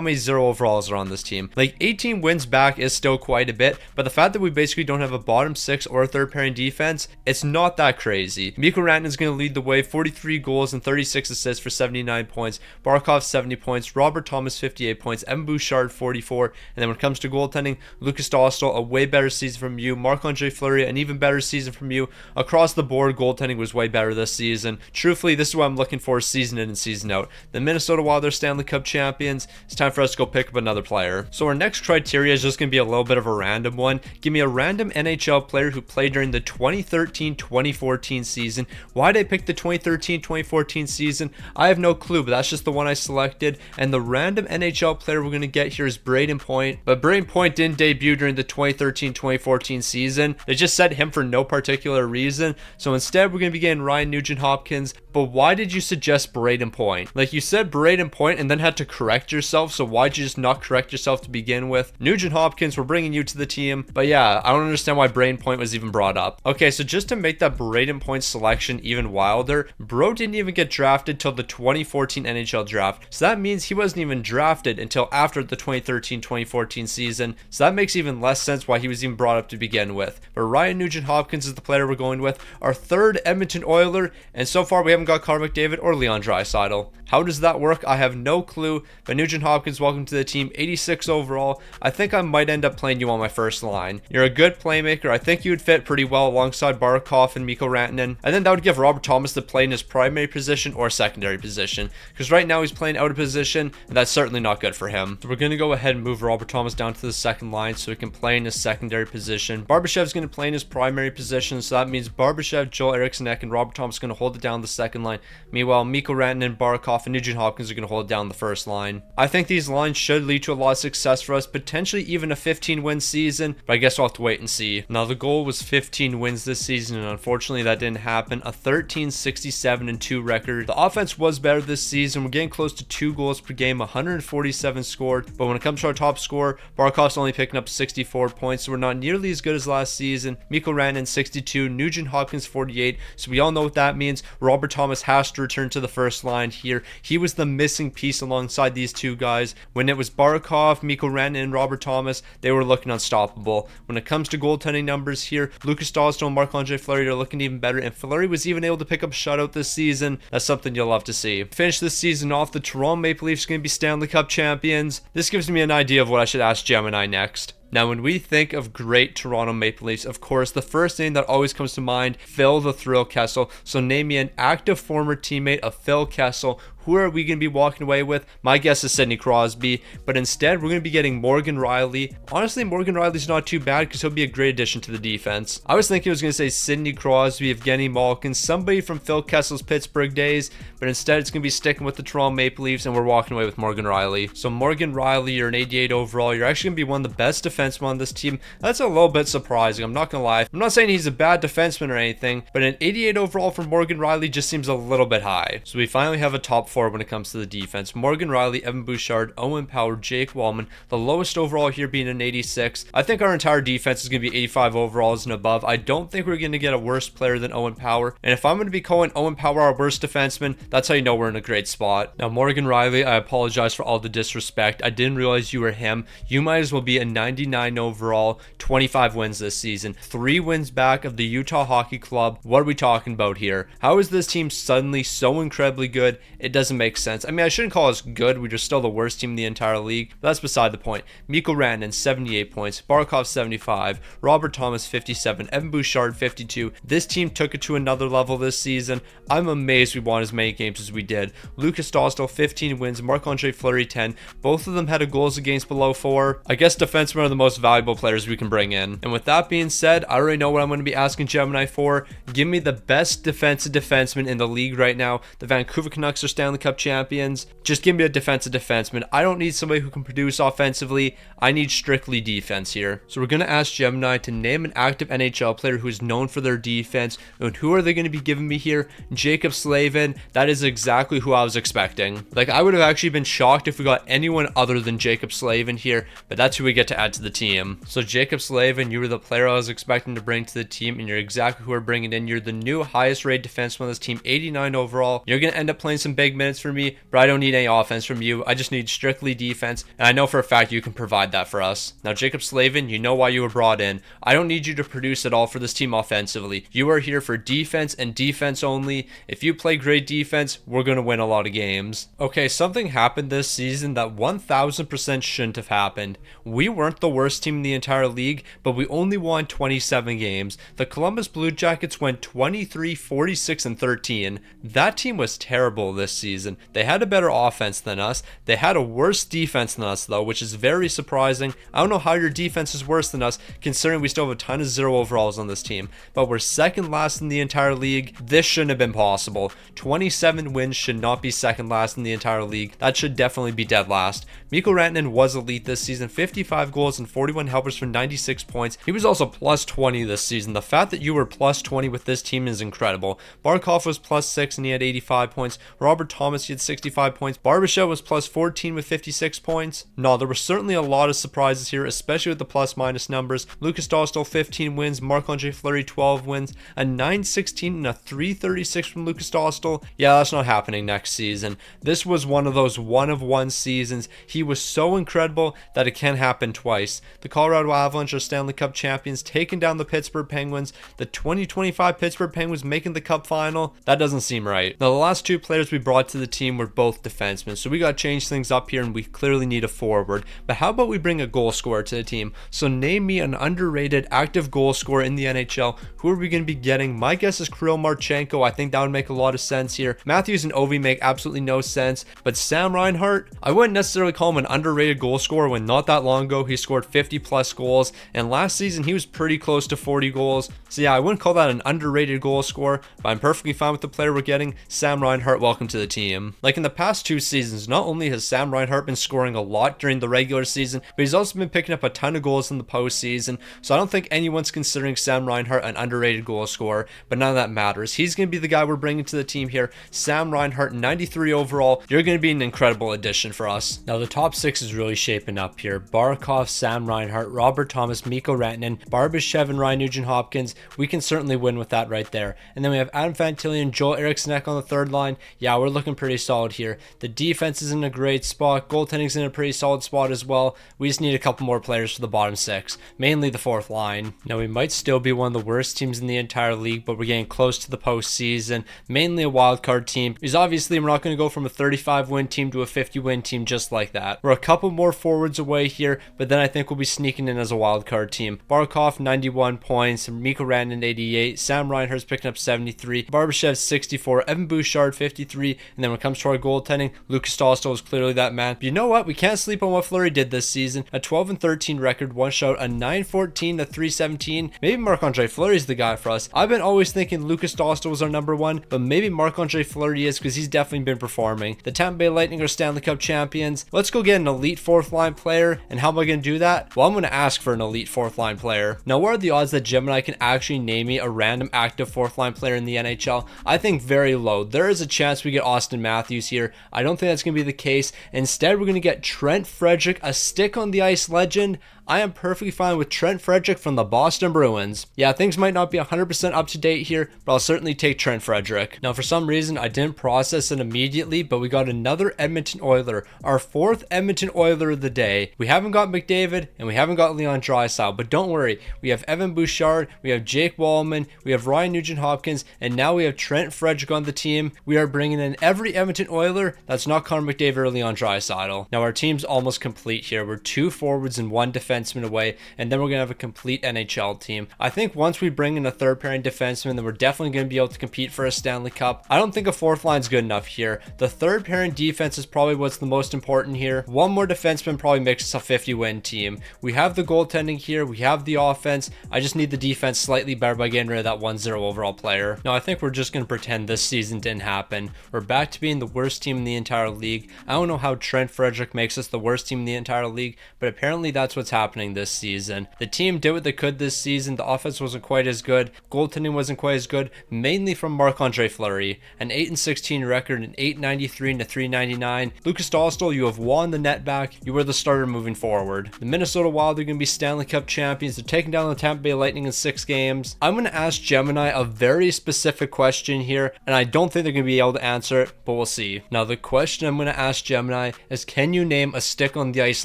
many 0 overalls are on this team. Like 18 wins back is still quite a bit, but the fact that we basically don't have a bottom 6 or a third pairing defense, it's not that crazy. Mikko Rantanen is going to lead the way, 43 goals and 36 assists for 79 points. Barkov 70 points, Robert Thomas 58 points, Evan Bouchard 44, and then when it comes to goaltending, Lucas Dostal, a way better season from you, Marc-Andre Fleury, an even better season from you. Across the board, goaltending was way better this season. Truthfully, this is what I'm looking for season in and season out. The Minnesota Wild are Stanley Cup champions. It's time for us to go pick up another player. So our next criteria is just going to be a little bit of a random one. Give me a random NHL player who played during the 2013-2014 season. Why did I pick the 2013-2014 season? I have no clue, but that's just the one I selected. And the random NHL player we're going to get here is Brayden Point. But Brayden Point didn't debut during the 2013-2014 season. They just set him for no particular reason. So instead, we're going to be getting Ryan Nugent-Hopkins. But why did you suggest Brayden Point? Like, you said Brayden Point and then had to correct yourself. So why'd you just not correct yourself to begin with? Nugent-Hopkins, we're bringing you to the team. But yeah, I don't understand why Brayden Point was even brought up. Okay, so just to make that Brayden Point selection even wilder, bro didn't even get drafted till the 2014 NHL draft. So that means he wasn't even drafted until after the 2013-2014 season. So that makes even less sense why he was even brought up to begin with. But Ryan Nugent-Hopkins is the player we're going with, our third Edmonton Oiler, and so far we haven't got Connor McDavid or Leon Draisaitl. How does that work? I have no clue, but Nugent-Hopkins, welcome to the team, 86 overall. I think I might end up playing you on my first line. You're a good playmaker. I think you would fit pretty well alongside Barkov and Mikko Rantanen, and then that would give Robert Thomas to play in his primary position or secondary position, because right now he's playing out of position, and that's certainly not good for him. So we're going to go ahead and move Robert Thomas down to the second line so he can play in his secondary position. Barbashev's going to play in his primary position, so that means Barbashev, Joel Eriksson, and Robert Thomas are going to hold it down the second line. Meanwhile, Mikko Rantanen, Barkov, and Nugent-Hopkins are going to hold it down the first line. I think these lines should lead to a lot of success for us, potentially even a 15-win season, but I guess we'll have to wait and see. Now, the goal was 15 wins this season, and unfortunately that didn't happen. A 13-67-2 record. The offense was better this season. We're getting close to 2 goals per game, 147 scored, but when it comes to our top scorer, Barkov's only picking up 64 points, so we're not nearly as good as last season. Mikko Rantanen 62, Nugent-Hopkins 48, so we all know what that means. Robert Thomas has to return to the first line here. He was the missing piece alongside these two guys. When it was Barkov, Mikko Rantanen, and Robert Thomas, they were looking unstoppable. When it comes to goaltending numbers here, Lucas Dostal and Marc-Andre Fleury are looking even better, and Fleury was even able to pick up a shutout this season. That's something you'll love to see. Finish this season off, the Toronto Maple Leafs are going to be Stanley Cup champions. This gives me an idea of what I should ask Gemini next. Now, when we think of great Toronto Maple Leafs, of course, the first name that always comes to mind, Phil the Thrill Kessel. So name me an active former teammate of Phil Kessel. Who are we going to be walking away with? My guess is Sidney Crosby, but instead we're going to be getting Morgan Rielly. Honestly, Morgan Rielly's not too bad because he'll be a great addition to the defense. I was thinking I was going to say Sidney Crosby, Evgeny Malkin, somebody from Phil Kessel's Pittsburgh days, but instead it's going to be sticking with the Toronto Maple Leafs, and we're walking away with Morgan Rielly. So Morgan Rielly, you're an 88 overall. You're actually going to be one of the best defensemen on this team. That's a little bit surprising. I'm not going to lie. I'm not saying he's a bad defenseman or anything, but an 88 overall for Morgan Rielly just seems a little bit high. So we finally have a top 4 when it comes to the defense. Morgan Rielly, Evan Bouchard, Owen Power, Jake Wallman. The lowest overall here being an 86. I think our entire defense is going to be 85 overalls and above. I don't think we're going to get a worse player than Owen Power. And if I'm going to be calling Owen Power our worst defenseman, that's how you know we're in a great spot. Now, Morgan Rielly, I apologize for all the disrespect. I didn't realize you were him. You might as well be a 99 overall, 25 wins this season, 3 wins back of the Utah Hockey Club. What are we talking about here? How is this team suddenly so incredibly good? It doesn't doesn't make sense. I mean, I shouldn't call us good. We're just still the worst team in the entire league. But that's beside the point. Mikko Rantanen, 78 points. Barkov, 75. Robert Thomas, 57. Evan Bouchard, 52. This team took it to another level this season. I'm amazed we won as many games as we did. Lucas Dostal, 15 wins. Marc-Andre Fleury, 10. Both of them had a goals against below 4. I guess defensemen are the most valuable players we can bring in. And with that being said, I already know what I'm going to be asking Gemini for. Give me the best defensive defenseman in the league right now. The Vancouver Canucks are Stanley Cup champions. Just give me a defensive defenseman. I don't need somebody who can produce offensively. I need strictly defense here. So we're going to ask Gemini to name an active NHL player who is known for their defense. And who are they going to be giving me here? Jacob Slavin. That is exactly who I was expecting. Like, I would have actually been shocked if we got anyone other than Jacob Slavin here, but that's who we get to add to the team. So Jacob Slavin, you were the player I was expecting to bring to the team, and you're exactly who we're bringing in. You're the new highest rated defenseman on this team, 89 overall. You're going to end up playing some big minutes for me, but I don't need any offense from you. I just need strictly defense, and I know for a fact you can provide that for us. Now, Jacob Slavin, you know why you were brought in. I don't need you to produce at all for this team offensively. You are here for defense and defense only. If you play great defense, we're going to win a lot of games. Okay, something happened this season that 1000% shouldn't have happened. We weren't the worst team in the entire league, but we only won 27 games. The Columbus Blue Jackets went 23, 46, and 13. That team was terrible this season. They had a better offense than us. They had a worse defense than us, though, which is very surprising. I don't know how your defense is worse than us, considering we still have a ton of 0 overalls on this team. But we're second last in the entire league. This shouldn't have been possible. 27 wins should not be second last in the entire league. That should definitely be dead last. Mikko Rantanen was elite this season, 55 goals and 41 helpers for 96 points. He was also plus 20 this season. The fact that you were plus 20 with this team is incredible. Barkov was plus 6 and he had 85 points. Robert Thomas, he had 65 points. Barbashev was plus 14 with 56 points. No, there were certainly a lot of surprises here, especially with the plus minus numbers. Lucas Dostal, 15 wins. Marc-Andre Fleury, 12 wins. A 916 and a 336 from Lucas Dostal. Yeah, that's not happening next season. This was one of those one-of-one seasons. He was so incredible that it can't happen twice. The Colorado Avalanche are Stanley Cup champions, taking down the Pittsburgh Penguins. The 2025 Pittsburgh Penguins making the Cup final. That doesn't seem right. Now, the last two players we brought to the team were both defensemen, so we got to change things up here, and we clearly need a forward. But how about we bring a goal scorer to the team? So name me an underrated active goal scorer in the NHL. Who are we going to be getting? My guess is Kirill Marchenko. I think that would make a lot of sense here. Matthews and Ovi make absolutely no sense, but Sam Reinhart, I wouldn't necessarily call him an underrated goal scorer when not that long ago he scored 50 plus goals, and last season he was pretty close to 40 goals. So yeah, I wouldn't call that an underrated goal scorer, but I'm perfectly fine with the player we're getting. Sam Reinhart, welcome to the team. Like in the past 2 seasons, not only has Sam Reinhart been scoring a lot during the regular season, but he's also been picking up a ton of goals in the postseason. So I don't think anyone's considering Sam Reinhart an underrated goal scorer, but none of that matters. He's going to be the guy we're bringing to the team here. Sam Reinhart, 93 overall. You're going to be an incredible addition for us. Now the top 6 is really shaping up here. Barkov, Sam Reinhart, Robert Thomas, Mikko Rantanen, Barbashev, and Ryan Nugent-Hopkins. We can certainly win with that right there. And then we have Adam Fantilli, Joel Eriksson on the third line. Yeah, we're looking pretty solid here. The defense is in a great spot. Goaltending's in a pretty solid spot as well. We just need a couple more players for the bottom 6, mainly the fourth line. Now we might still be one of the worst teams in the entire league, but we're getting close to the postseason, mainly a wild card team. Because obviously we're not going to go from a 35 win team to a 50 win team just like that. We're a couple more forwards away here, but then I think we'll be sneaking in as a wild card team. Barkov, 91 points. Mikko Rantanen, 88. Sam Reinhart's picking up 73. Barbashev, 64. Evan Bouchard, 53. And then when it comes to our goaltending, Lucas Dostal is clearly that man. But you know what? We can't sleep on what Fleury did this season. A 12-13 record, 1 shutout, a 9-14, a 3-17. Maybe Marc-Andre Fleury's the guy for us. I've been always thinking Lucas Dostal was our number 1, but maybe Marc-Andre Fleury is, because he's definitely been performing. The Tampa Bay Lightning are Stanley Cup champions. Let's go get an elite fourth line player. And how am I going to do that? Well, I'm going to ask for an elite fourth line player. Now, what are the odds that Gemini can actually name me a random active fourth line player in the NHL? I think very low. There is a chance we get Austin Matthews here. I don't think that's going to be the case. Instead, we're going to get Trent Frederick, a stick on the ice legend. I am perfectly fine with Trent Frederick from the Boston Bruins. Yeah, things might not be 100% up to date here, but I'll certainly take Trent Frederick. Now, for some reason, I didn't process it immediately, but we got another Edmonton Oiler, our 4th Edmonton Oiler of the day. We haven't got McDavid, and we haven't got Leon Draisaitl, but don't worry, we have Evan Bouchard, we have Jake Wallman, we have Ryan Nugent-Hopkins, and now we have Trent Frederick on the team. We are bringing in every Edmonton Oiler that's not Connor McDavid or Leon Draisaitl. Now, our team's almost complete here. We're 2 forwards and 1 defenseman away, and then we're going to have a complete NHL team. I think once we bring in a third pairing defenseman, then we're definitely going to be able to compete for a Stanley Cup. I don't think a 4th line's good enough here. The third pairing defense is probably what's the most important here. 1 more defenseman probably makes us a 50-win team. We have the goaltending here. We have the offense. I just need the defense slightly better by getting rid of that 1-0 overall player. Now, I think we're just going to pretend this season didn't happen. We're back to being the worst team in the entire league. I don't know how Trent Frederick makes us the worst team in the entire league, but apparently that's what's happening this season. The team did what they could this season. The offense wasn't quite as good. Goaltending wasn't quite as good, mainly from Marc-Andre Fleury. An 8-16 record, an 893 and a 399. Lucas Dostal, you have won the net back. You are the starter moving forward. The Minnesota Wild are going to be Stanley Cup champions. They're taking down the Tampa Bay Lightning in 6 games. I'm going to ask Gemini a very specific question here, and I don't think they're going to be able to answer it, but we'll see. Now, the question I'm going to ask Gemini is, can you name a stick on the ice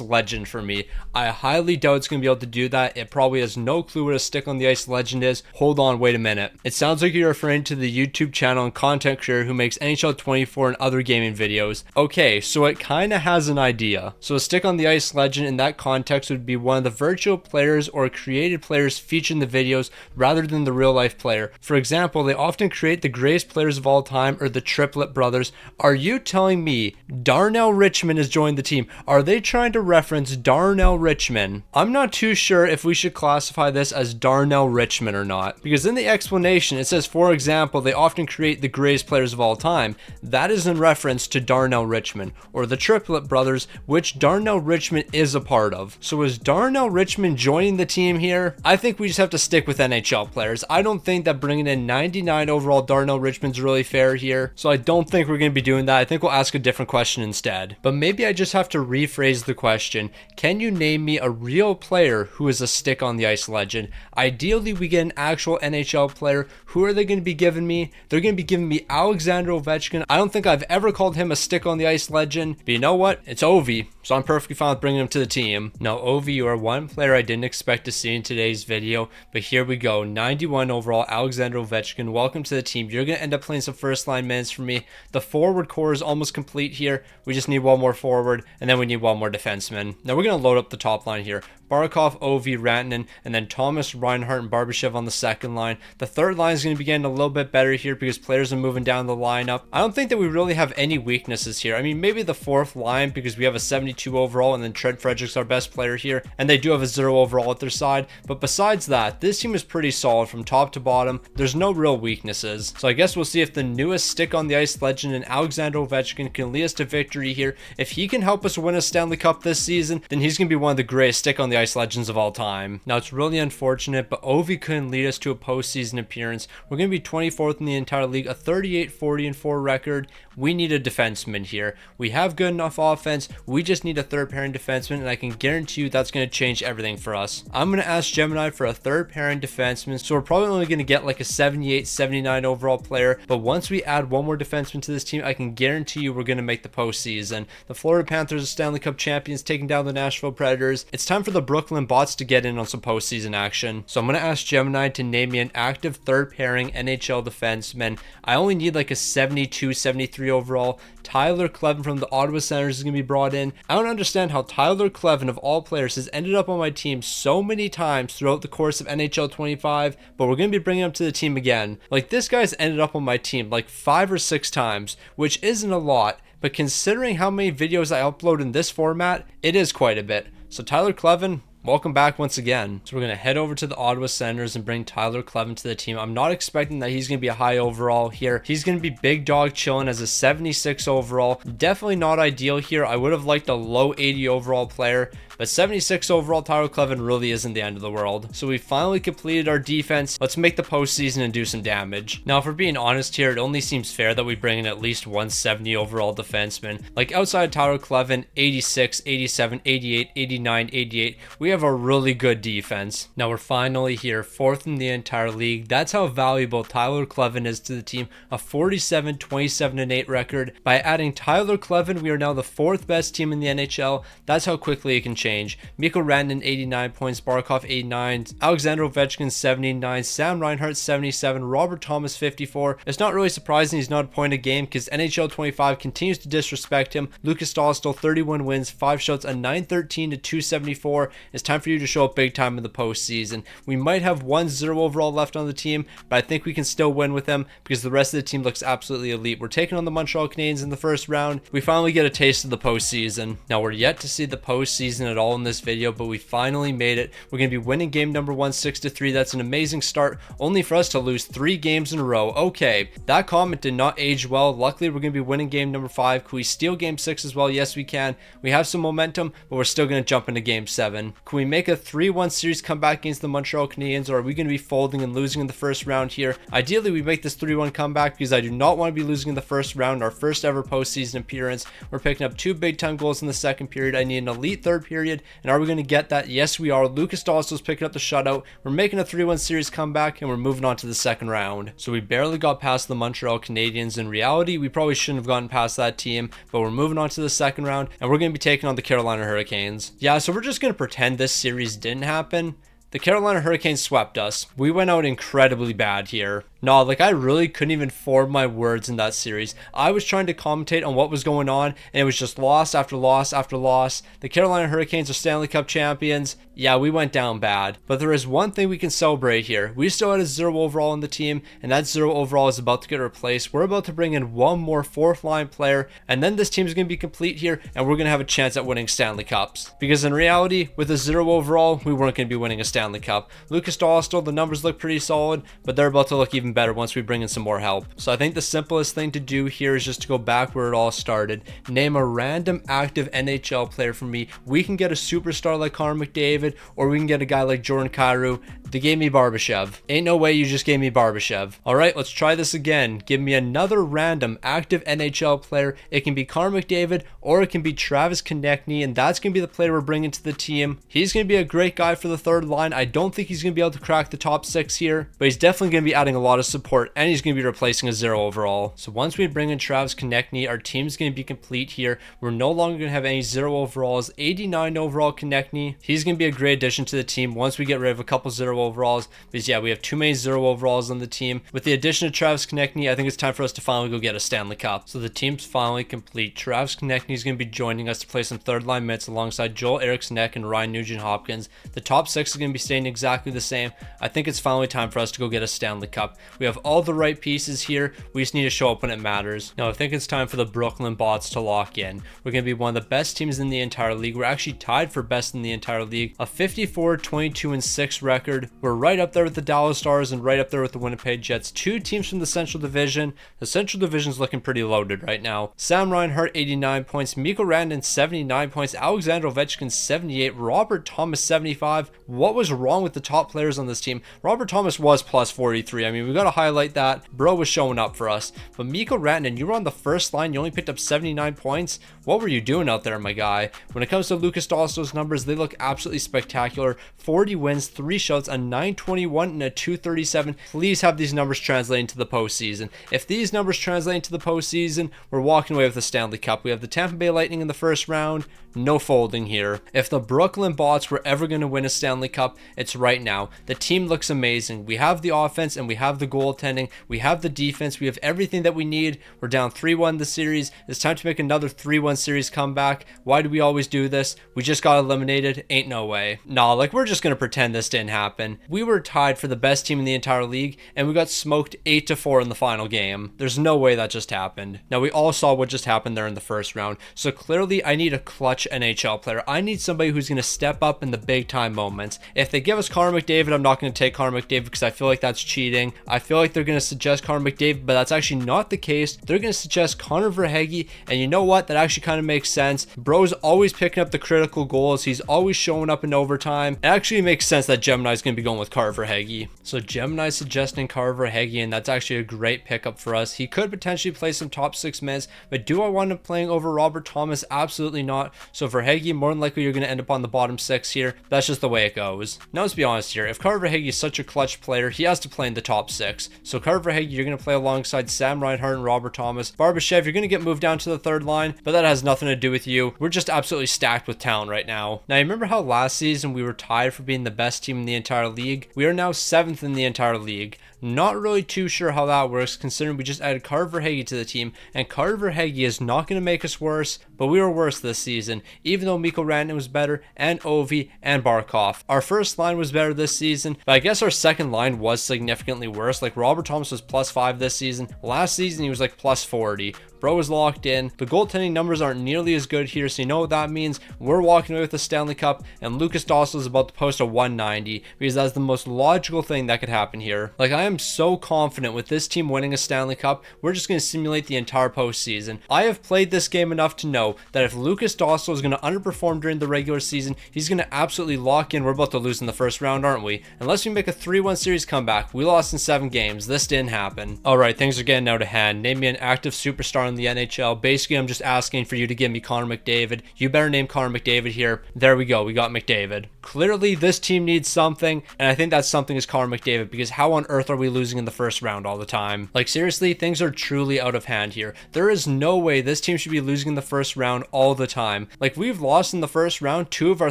legend for me? I highly doubt it's going to be able to do that. It probably has no clue what a stick on the ice legend is. Hold on, wait a minute. It sounds like you're referring to the YouTube channel and content creator who makes NHL 24 and other gaming videos. Okay, so it kind of has an idea. So a stick on the ice legend in that context would be one of the virtual players or created players featured in the videos rather than the real life player. For example, they often create the greatest players of all time or the Triplet brothers. Are you telling me Darnell Richmond has joined the team? Are they trying to reference Darnell Richmond? I'm not too sure if we should classify this as Darnell Richmond or not, because in the explanation it says, for example, they often create the greatest players of all time. That is in reference to Darnell Richmond or the Triplet brothers, which Darnell Richmond is a part of. So is Darnell Richmond joining the team here? I think we just have to stick with NHL players. I don't think that bringing in 99 overall Darnell Richmond's really fair here, so I don't think we're going to be doing that. I think we'll ask a different question instead. But maybe I just have to rephrase the question. Can you name me a real player who is a stick on the ice legend? Ideally, we get an actual NHL player. Who are they going to be giving me? They're going to be giving me Alexander Ovechkin. I don't think I've ever called him a stick on the ice legend, but you know what? It's Ovi, so I'm perfectly fine with bringing him to the team. Now, Ovi, you are one player I didn't expect to see in today's video, but here we go. 91 overall, Alexander Ovechkin. Welcome to the team. You're going to end up playing some first line minutes for me. The forward core is almost complete here. We just need 1 more forward, and then we need 1 more defenseman. Now, we're going to load up the top line here. Barkov, Ovi, Rantanen, and then Thomas, Reinhart, and Barbashev on the second line. The third line is going to be getting a little bit better here because players are moving down the lineup. I don't think that we really have any weaknesses here. I mean, maybe the fourth line because we have a 72 overall and then Trent Frederick's our best player here, and they do have a 0 overall at their side. But besides that, this team is pretty solid from top to bottom. There's no real weaknesses. So I guess we'll see if the newest stick on the ice legend and Alexander Ovechkin can lead us to victory here. If he can help us win a Stanley Cup this season, then he's going to be one of the greatest stick on the ice legends of all time. Now, it's really unfortunate, but Ovi couldn't lead us to a postseason appearance. We're going to be 24th in the entire league, a 38-40-4 record. We need a defenseman here. We have good enough offense. We just need a third pairing defenseman, and I can guarantee you that's going to change everything for us. I'm going to ask Gemini for a third pairing defenseman, so we're probably only going to get like a 78-79 overall player, but once we add 1 more defenseman to this team, I can guarantee you we're going to make the postseason. The Florida Panthers are Stanley Cup champions, taking down the Nashville Predators. It's time for the Brooklyn Bots to get in on some postseason action. So I'm going to ask Gemini to name me an active third pairing NHL defenseman. I only need like a 72-73 overall. Tyler Clevin from the Ottawa Senators is going to be brought in. I don't understand how Tyler Clevin, of all players, has ended up on my team so many times throughout the course of NHL 25, but we're going to be bringing him to the team again. Like, this guy's ended up on my team like 5 or 6 times, which isn't a lot, but considering how many videos I upload in this format, it is quite a bit. So Tyler Clevin, welcome back once again. So we're going to head over to the Ottawa Senators and bring Tyler Clevin to the team. I'm not expecting that he's going to be a high overall here. He's going to be big dog chilling as a 76 overall. Definitely not ideal here. I would have liked a low 80 overall player, but 76 overall Tyler Clevin really isn't the end of the world. So we finally completed our defense. Let's make the postseason and do some damage. Now, if we're being honest here, it only seems fair that we bring in at least 170 overall defenseman. Like, outside Tyler Clevin, 86, 87, 88, 89, 88. We have a really good defense. Now we're finally here, 4th in the entire league. That's how valuable Tyler Kleven is to the team. A 47, 27, and 8 record. By adding Tyler Kleven, we are now the 4th best team in the NHL. That's how quickly it can change. Mikko Rantanen 89 points, Barkov 89, Alexander Ovechkin 79, Sam Reinhart 77, Robert Thomas 54. It's not really surprising he's not a point a game because NHL 25 continues to disrespect him. Lucas Dahlstrom 31 wins, 5 shots, a 913 to 274. It's time for you to show up big time in the postseason. We might have 1-0 overall left on the team, but I think we can still win with them because the rest of the team looks absolutely elite. We're taking on the Montreal Canadiens in the first round. We finally get a taste of the postseason. Now we're yet to see the postseason at all in this video, but we finally made it. We're going to be winning game number 1 6-3. That's an amazing start, only for us to lose 3 games in a row. Okay, that comment did not age well. Luckily, we're going to be winning game number 5. Can we steal game 6 as well? Yes, we can. We have some momentum, but we're still going to jump into game 7. Can we make a 3-1 series comeback against the Montreal Canadiens, or are we going to be folding and losing in the first round here? Ideally, we make this 3-1 comeback because I do not want to be losing in the first round, our first ever postseason appearance. We're picking up 2 big time goals in the second period. I need an elite third period, and are we going to get that? Yes, we are. Lucas Dahlstrom's picking up the shutout. We're making a 3-1 series comeback, and we're moving on to the second round. So we barely got past the Montreal Canadiens. In reality, we probably shouldn't have gotten past that team, but we're moving on to the second round, and we're going to be taking on the Carolina Hurricanes. Yeah, so we're just going to pretend this series didn't happen. The Carolina Hurricanes swept us. We went out incredibly bad here. No, like I really couldn't even form my words in that series. I was trying to commentate on what was going on, and it was just loss after loss after loss. The Carolina Hurricanes are Stanley Cup champions. Yeah, we went down bad. But there is one thing we can celebrate here. We still had a 0 overall in the team, and that 0 overall is about to get replaced. We're about to bring in one more 4th line player, and then this team is going to be complete here, and we're going to have a chance at winning Stanley Cups. Because in reality, with a 0 overall, we weren't going to be winning a Stanley Cup. Lucas Dahlstrom, the numbers look pretty solid, but they're about to look even better once we bring in some more help. So I think the simplest thing to do here is just to go back where it all started. Name a random active NHL player for me. We can get a superstar like Connor McDavid, or we can get a guy like Jordan Kyrou. They gave me Barbashev. Ain't no way you just gave me Barbashev. All right, let's try this again. Give me another random active NHL player. It can be Connor McDavid, or it can be Travis Konechny, and that's going to be the player we're bringing to the team. He's going to be a great guy for the third line. I don't think he's going to be able to crack the top 6 here, but he's definitely going to be adding a lot of support, and he's going to be replacing a 0 overall. So once we bring in Travis Konechny, our team's going to be complete here. We're no longer going to have any 0 overalls. 89 overall Konechny. He's going to be a great addition to the team once we get rid of a couple 0 overalls, because yeah, we have too many 0 overalls on the team. With the addition of Travis Konechny, I think it's time for us to finally go get a Stanley Cup. So the team's finally complete. Travis Konechny is going to be joining us to play some third line minutes alongside Joel Eriksson Ek and Ryan Nugent-Hopkins. The top 6 is going to be staying exactly the same. I think it's finally time for us to go get a Stanley Cup. We have all the right pieces here. We just need to show up when it matters. Now I think it's time for the Brooklyn Bots to lock in. We're going to be one of the best teams in the entire league. We're actually tied for best in the entire league. A 54, 22, and 6 record. We're right up there with the Dallas Stars and right up there with the Winnipeg Jets. 2 teams from the Central Division. The Central Division's looking pretty loaded right now. Sam Reinhart 89 points, Mikko Rantanen 79 points, Alexander Ovechkin 78, Robert Thomas 75. What was wrong with the top players on this team? Robert Thomas was plus 43. I mean, we got to highlight that. Bro was showing up for us. But Mikko Rantanen, you were on the first line. You only picked up 79 points. What were you doing out there, my guy? When it comes to Lucas Dahlstrom's numbers, they look absolutely spectacular. 40 wins, 3 shots, a 921 and a 237. Please have these numbers translating to the postseason. If these numbers translate into the postseason, we're walking away with the Stanley Cup. We have the Tampa Bay Lightning in the first round. No folding here. If the Brooklyn Bots were ever going to win a Stanley Cup, it's right now. The team looks amazing. We have the offense and we have the goaltending. We have the defense. We have everything that we need. We're down 3-1 the series. It's time to make another 3-1 series comeback. Why do we always do this? We just got eliminated. Ain't no way. Nah, like we're just going to pretend this didn't happen. We were tied for the best team in the entire league and we got smoked 8-4 in the final game. There's no way that just happened. Now we all saw what just happened there in the first round. So clearly I need a clutch NHL player. I need somebody who's going to step up in the big time moments. If they give us Connor McDavid, I'm not going to take Connor McDavid because I feel like that's cheating. I feel like they're going to suggest Connor McDavid, but that's actually not the case. They're going to suggest Connor Verhaeghe, and you know what? That actually kind of makes sense. Bro's always picking up the critical goals. He's always showing up in overtime. It actually makes sense that Gemini's going to going to be going with Carver Hagee. So Gemini suggesting Carver Hagee, and that's actually a great pickup for us. He could potentially play some top 6 minutes, but do I want him playing over Robert Thomas? Absolutely not. So for Hagee, more than likely you're going to end up on the bottom 6 here. That's just the way it goes. Now let's be honest here. If Carver Hagee is such a clutch player, he has to play in the top 6. So Carver Hagee, you're going to play alongside Sam Reinhart and Robert Thomas. Barbashev, you're going to get moved down to the 3rd line, but that has nothing to do with you. We're just absolutely stacked with talent right now. Now, you remember how last season we were tied for being the best team in the entire league? We are now 7th in the entire league. Not really too sure how that works, considering we just added Carver Hagee to the team, and Carver Hagee is not going to make us worse, but we were worse this season, even though Mikko Rantanen was better, and Ovi, and Barkov. Our first line was better this season, but I guess our second line was significantly worse. Like, Robert Thomas was +5 this season. Last season, he was like +40. Bro is locked in. The goaltending numbers aren't nearly as good here, so you know what that means. We're walking away with the Stanley Cup, and Lucas Dostal is about to post a 190, because that's the most logical thing that could happen here. Like, I am so confident with this team winning a Stanley Cup, we're just going to simulate the entire postseason. I have played this game enough to know that if Lucas Dostal is going to underperform during the regular season, he's going to absolutely lock in. We're about to lose in the first round, aren't we? Unless we make a 3-1 series comeback. We lost in 7 games. This didn't happen. Alright, things are getting out of hand. Name me an active superstar in the NHL. Basically, I'm just asking for you to give me Connor McDavid. You better name Connor McDavid here. There we go. We got McDavid. Clearly, this team needs something, and I think that something is Connor McDavid, because how on earth are we losing in the first round all the time? Like, seriously, things are truly out of hand here. There is no way this team should be losing in the first round all the time. Like, we've lost in the first round 2 of our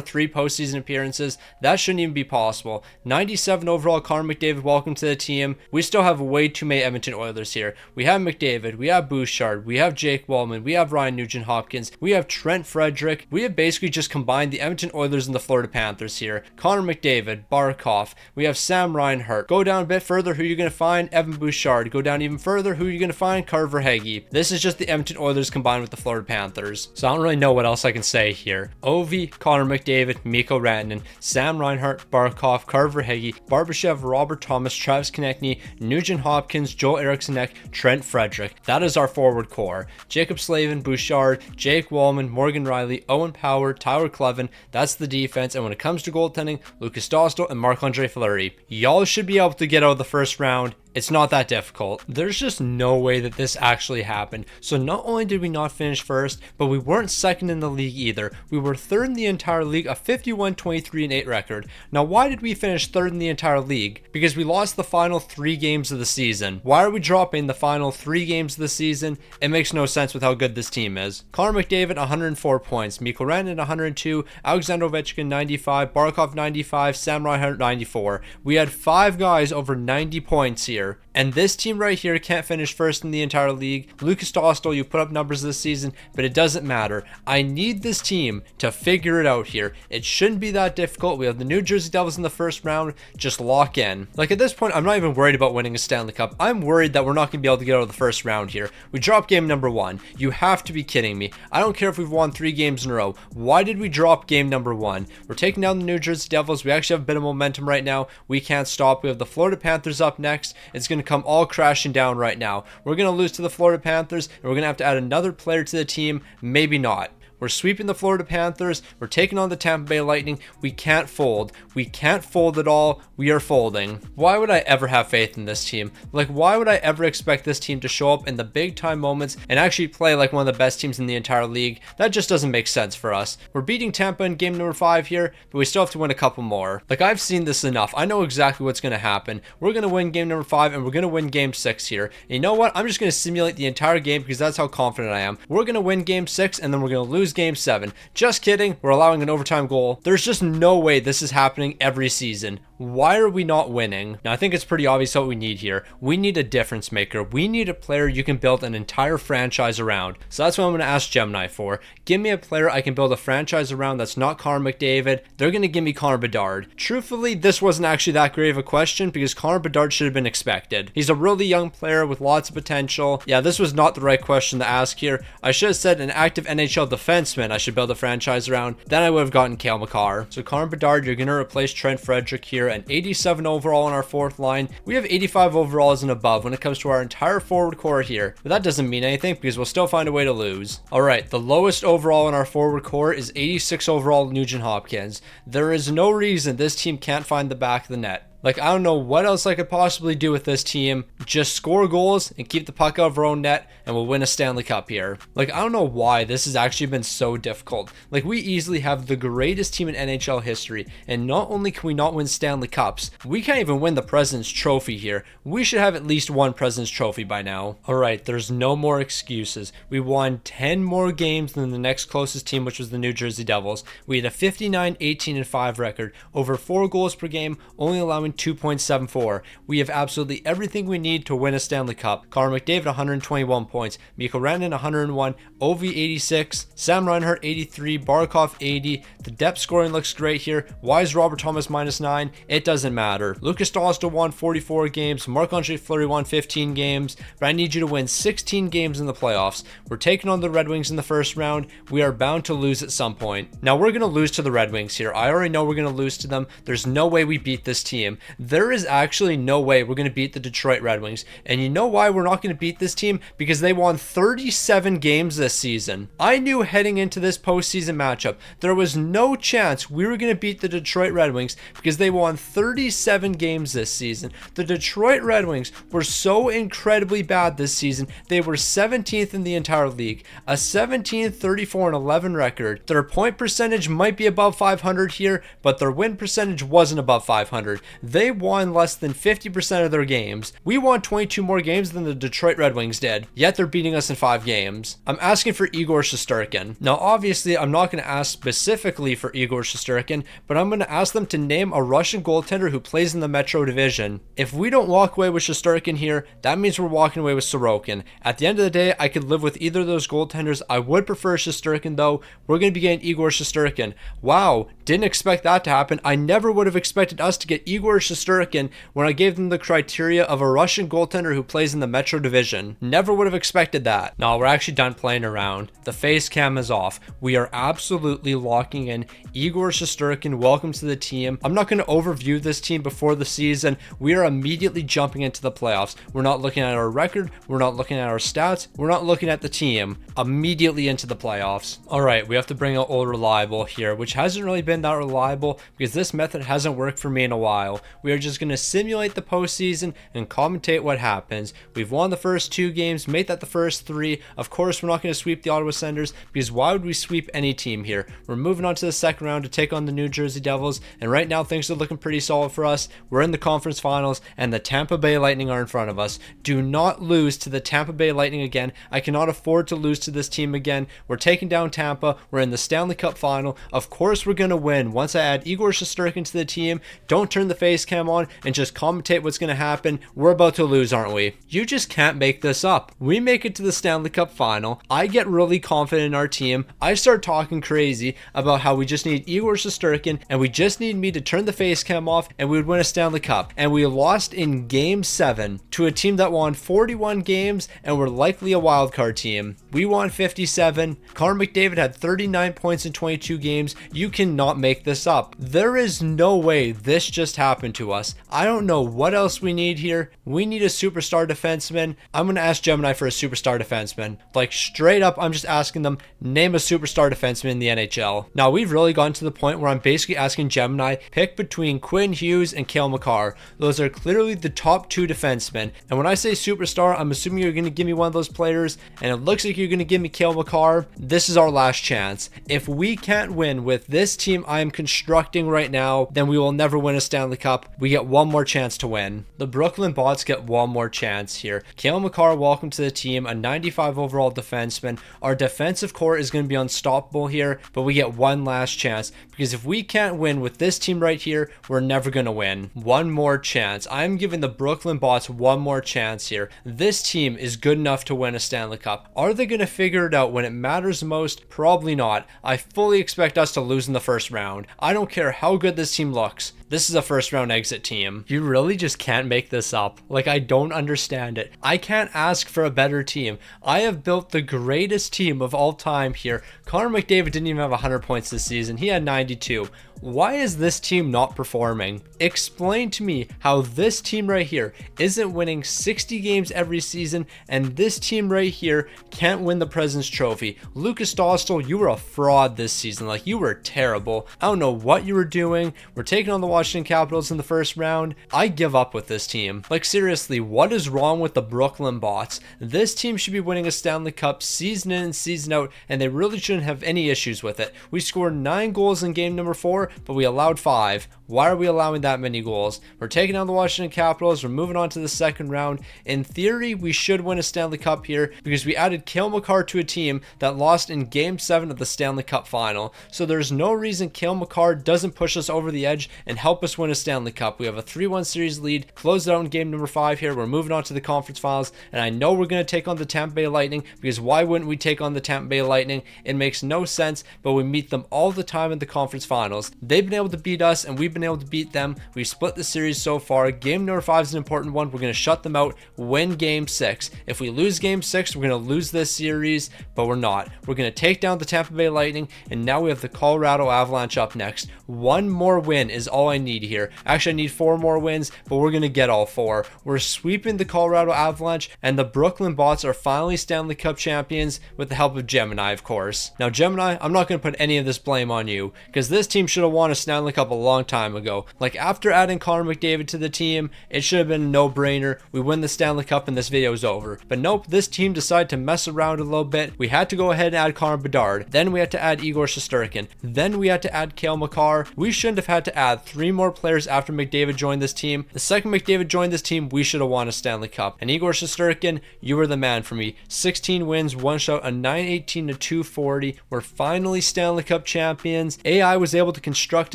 3 postseason appearances. That shouldn't even be possible. 97 overall, Connor McDavid, welcome to the team. We still have way too many Edmonton Oilers here. We have McDavid, we have Bouchard, we have Jake Wallman, we have Ryan Nugent-Hopkins, we have Trent Frederick. We have basically just combined the Edmonton Oilers and the Florida Panthers here. Connor McDavid, Barkov, we have Sam Reinhart. Go down a bit further, who are you going to find? Evan Bouchard. Go down even further, who are you going to find? Carver Hagee. This is just the Edmonton Oilers combined with the Florida Panthers. So I don't really know what else I can say here. Ovi, Connor McDavid, Mikko Rantanen, Sam Reinhart, Barkov, Carver Hagee, Barbashev, Robert Thomas, Travis Konechny, Nugent-Hopkins, Joel Eriksson, Trent Frederick. That is our forward core. Jacob Slavin, Bouchard, Jake Wallman, Morgan Riley, Owen Power, Tyler Clevin. That's the defense. And when it comes to goaltending, Lucas Dostal and Marc-Andre Fleury. Y'all should be able to get out of the first round. It's not that difficult. There's just no way that this actually happened. So not only did we not finish first, but we weren't second in the league either. We were 3rd in the entire league, a 51-23-8 record. Now, why did we finish 3rd in the entire league? Because we lost the final 3 games of the season. Why are we dropping the final 3 games of the season? It makes no sense with how good this team is. Connor McDavid, 104 points. Mikko Rantanen, 102. Alexander Ovechkin, 95. Barkov, 95. Sam Reinhart, 94. We had 5 guys over 90 points here. And this team right here can't finish first in the entire league. Lucas Dostal, you put up numbers this season, but it doesn't matter. I need this team to figure it out here. It shouldn't be that difficult. We have the New Jersey Devils in the first round. Just lock in. Like, at this point, I'm not even worried about winning a Stanley Cup. I'm worried that we're not going to be able to get out of the first round here. We dropped game number 1. You have to be kidding me. I don't care if we've won 3 games in a row. Why did we drop game number 1? We're taking down the New Jersey Devils. We actually have a bit of momentum right now. We can't stop. We have the Florida Panthers up next. It's going to come all crashing down right now. We're going to lose to the Florida Panthers, and we're going to have to add another player to the team. Maybe not. We're sweeping the Florida Panthers. We're taking on the Tampa Bay Lightning. We can't fold. We can't fold at all. We are folding. Why would I ever have faith in this team? Like, why would I ever expect this team to show up in the big time moments and actually play like one of the best teams in the entire league? That just doesn't make sense for us. We're beating Tampa in game number 5 here, but we still have to win a couple more. Like, I've seen this enough. I know exactly what's going to happen. We're going to win game number 5, and we're going to win game 6 here. And you know what? I'm just going to simulate the entire game because that's how confident I am. We're going to win game 6, and then we're going to lose game 7. Just kidding. We're allowing an overtime goal. There's just no way this is happening every season. Why are we not winning? Now, I think it's pretty obvious what we need here. We need a difference maker. We need a player you can build an entire franchise around. So that's what I'm going to ask Gemini for. Give me a player I can build a franchise around that's not Connor McDavid. They're going to give me Connor Bedard. Truthfully, this wasn't actually that great of a question because Connor Bedard should have been expected. He's a really young player with lots of potential. Yeah, this was not the right question to ask here. I should have said an active NHL defenseman I should build a franchise around. Then I would have gotten Cale Makar. So Connor Bedard, you're going to replace Trent Frederick here and 87 overall on our fourth line. We have 85 overalls and above when it comes to our entire forward core here, but that doesn't mean anything because we'll still find a way to lose. Alright, the lowest overall in our forward core is 86 overall Nugent Hopkins. There is no reason this team can't find the back of the net. Like, I don't know what else I could possibly do with this team. Just score goals and keep the puck out of our own net and we'll win a Stanley Cup here. Like, I don't know why this has actually been so difficult. Like, we easily have the greatest team in NHL history, and not only can we not win Stanley Cups, we can't even win the President's Trophy here. We should have at least one President's Trophy by now. Alright, there's no more excuses. We won 10 more games than the next closest team, which was the New Jersey Devils. We had a 59, 18, and 5 record, over 4 goals per game, only allowing 2.74. We have absolutely everything we need to win a Stanley Cup. Connor McDavid 121 points, Mikko Rantanen 101, Ovi 86, Sam Reinhart 83, Barkov 80. The depth scoring looks great here. Why is Robert Thomas -9? It doesn't matter. Lucas Dahlstrom won 44 games, Marc-Andre Fleury won 15 games, but I need you to win 16 games in the playoffs. We're taking on the Red Wings in the first round. We are bound to lose at some point. Now we're going to lose to the Red Wings here. I already know we're going to lose to them. There's no way we beat this team. There is actually no way we're going to beat the Detroit Red Wings. And you know why we're not going to beat this team? Because they won 37 games this season. I knew heading into this postseason matchup, there was no chance we were going to beat the Detroit Red Wings because they won 37 games this season. The Detroit Red Wings were so incredibly bad this season. They were 17th in the entire league. A 17, 34, and 11 record. Their point percentage might be above 500 here, but their win percentage wasn't above 500. They won less than 50% of their games. We won 22 more games than the Detroit Red Wings did, yet they're beating us in 5 games. I'm asking for Igor Shesterkin. Now obviously I'm not going to ask specifically for Igor Shesterkin, but I'm going to ask them to name a Russian goaltender who plays in the Metro Division. If we don't walk away with Shesterkin here, that means we're walking away with Sorokin. At the end of the day, I could live with either of those goaltenders. I would prefer Shesterkin though. We're going to be getting Igor Shesterkin. Wow, didn't expect that to happen. I never would have expected us to get Igor Shesterkin when I gave them the criteria of a Russian goaltender who plays in the Metro Division. Never would have expected that. No, we're actually done playing around. The face cam is off. We are absolutely locking in Igor Shesterkin. Welcome to the team. I'm not going to overview this team before the season. We are immediately jumping into the playoffs. We're not looking at our record. We're not looking at our stats. We're not looking at the team. Immediately into the playoffs. Alright, we have to bring out Old Reliable here, which hasn't really been that reliable because this method hasn't worked for me in a while. We are just going to simulate the postseason and commentate what happens. We've won the first 2 games, made that the first 3. Of course, we're not going to sweep the Ottawa Senators because why would we sweep any team here? We're moving on to the second round to take on the New Jersey Devils, and right now things are looking pretty solid for us. We're in the conference finals and the Tampa Bay Lightning are in front of us. Do not lose to the Tampa Bay Lightning again. I cannot afford to lose to this team again. We're taking down Tampa. We're in the Stanley Cup final. Of course we're going to win. Once I add Igor Shesterkin to the team, don't turn the face cam on and just commentate what's going to happen. We're about to lose, aren't we? You just can't make this up. We make it to the Stanley Cup final. I get really confident in our team. I start talking crazy about how we just need Igor Shesterkin and we just need me to turn the face cam off and we would win a Stanley Cup. And we lost in game 7 to a team that won 41 games and were likely a wildcard team. We won 57. Connor McDavid had 39 points in 22 games. You cannot make this up. There is no way this just happened to us. I don't know what else we need here. We need a superstar defenseman. I'm going to ask Gemini for a superstar defenseman. Like straight up, I'm just asking them, name a superstar defenseman in the NHL. Now we've really gotten to the point where I'm basically asking Gemini, pick between Quinn Hughes and Cale Makar. Those are clearly the top 2 defensemen. And when I say superstar, I'm assuming you're going to give me one of those players. And it looks like you're going to give me Cale Makar. This is our last chance. If we can't win with this team I am constructing right now, then we will never win a Stanley Cup. We get one more chance to win. The Brooklyn Bots get one more chance here. Cale Makar, welcome to the team, a 95 overall defenseman. Our defensive core is going to be unstoppable here, but we get one last chance because if we can't win with this team right here, we're never going to win. One more chance. I'm giving the Brooklyn Bots one more chance here. This team is good enough to win a Stanley Cup. Are they going to figure it out when it matters most? Probably not. I fully expect us to lose in the first round. I don't care how good this team looks. This is a first round exit team. You really just can't make this up. Like, I don't understand it. I can't ask for a better team. I have built the greatest team of all time here. Connor McDavid didn't even have 100 points this season. He had 92. Why is this team not performing? Explain to me how this team right here isn't winning 60 games every season, and this team right here can't win the President's Trophy. Lucas Dostal, you were a fraud this season. Like, you were terrible. I don't know what you were doing. We're taking on the Washington Capitals in the first round. I give up with this team. Like, seriously, what is wrong with the Brooklyn Bots? This team should be winning a Stanley Cup season in and season out, and they really shouldn't have any issues with it. We scored 9 goals in game number 4, but we allowed 5. Why are we allowing that many goals? We're taking on the Washington Capitals. We're moving on to the second round. In theory, we should win a Stanley Cup here because we added Cale Makar to a team that lost in Game 7 of the Stanley Cup final. So there's no reason Cale Makar doesn't push us over the edge and help us win a Stanley Cup. We have a 3-1 series lead. Closed out in game number 5 here. We're moving on to the conference finals, and I know we're going to take on the Tampa Bay Lightning because why wouldn't we take on the Tampa Bay Lightning? It makes no sense, but we meet them all the time in the conference finals. They've been able to beat us, and we've been able to beat them. We've split the series so far. Game number 5 is an important one. We're going to shut them out, win game 6. If we lose game 6, we're going to lose this series, but we're not. We're going to take down the Tampa Bay Lightning, and now we have the Colorado Avalanche up next. 1 more win is all I need here. Actually, I need 4 more wins, but we're going to get all 4. We're sweeping the Colorado Avalanche, and the Brooklyn Bots are finally Stanley Cup champions with the help of Gemini, of course. Now, Gemini, I'm not going to put any of this blame on you, because this team should have won a Stanley Cup a long time ago. Like, after adding Connor McDavid to the team, it should have been a no-brainer. We win the Stanley Cup and this video is over. But nope, this team decided to mess around a little bit. We had to go ahead and add Connor Bedard. Then we had to add Igor Shesterkin. Then we had to add Cale Makar. We shouldn't have had to add 3 more players after McDavid joined this team. The second McDavid joined this team, we should have won a Stanley Cup. And Igor Shesterkin, you were the man for me. 16 wins, 1 shot, a 918 to 240. We're finally Stanley Cup champions. AI was able to construct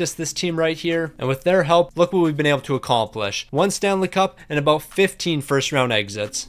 us this team right here, and with their help, look what we've been able to accomplish. 1 Stanley Cup and about 15 first round exits.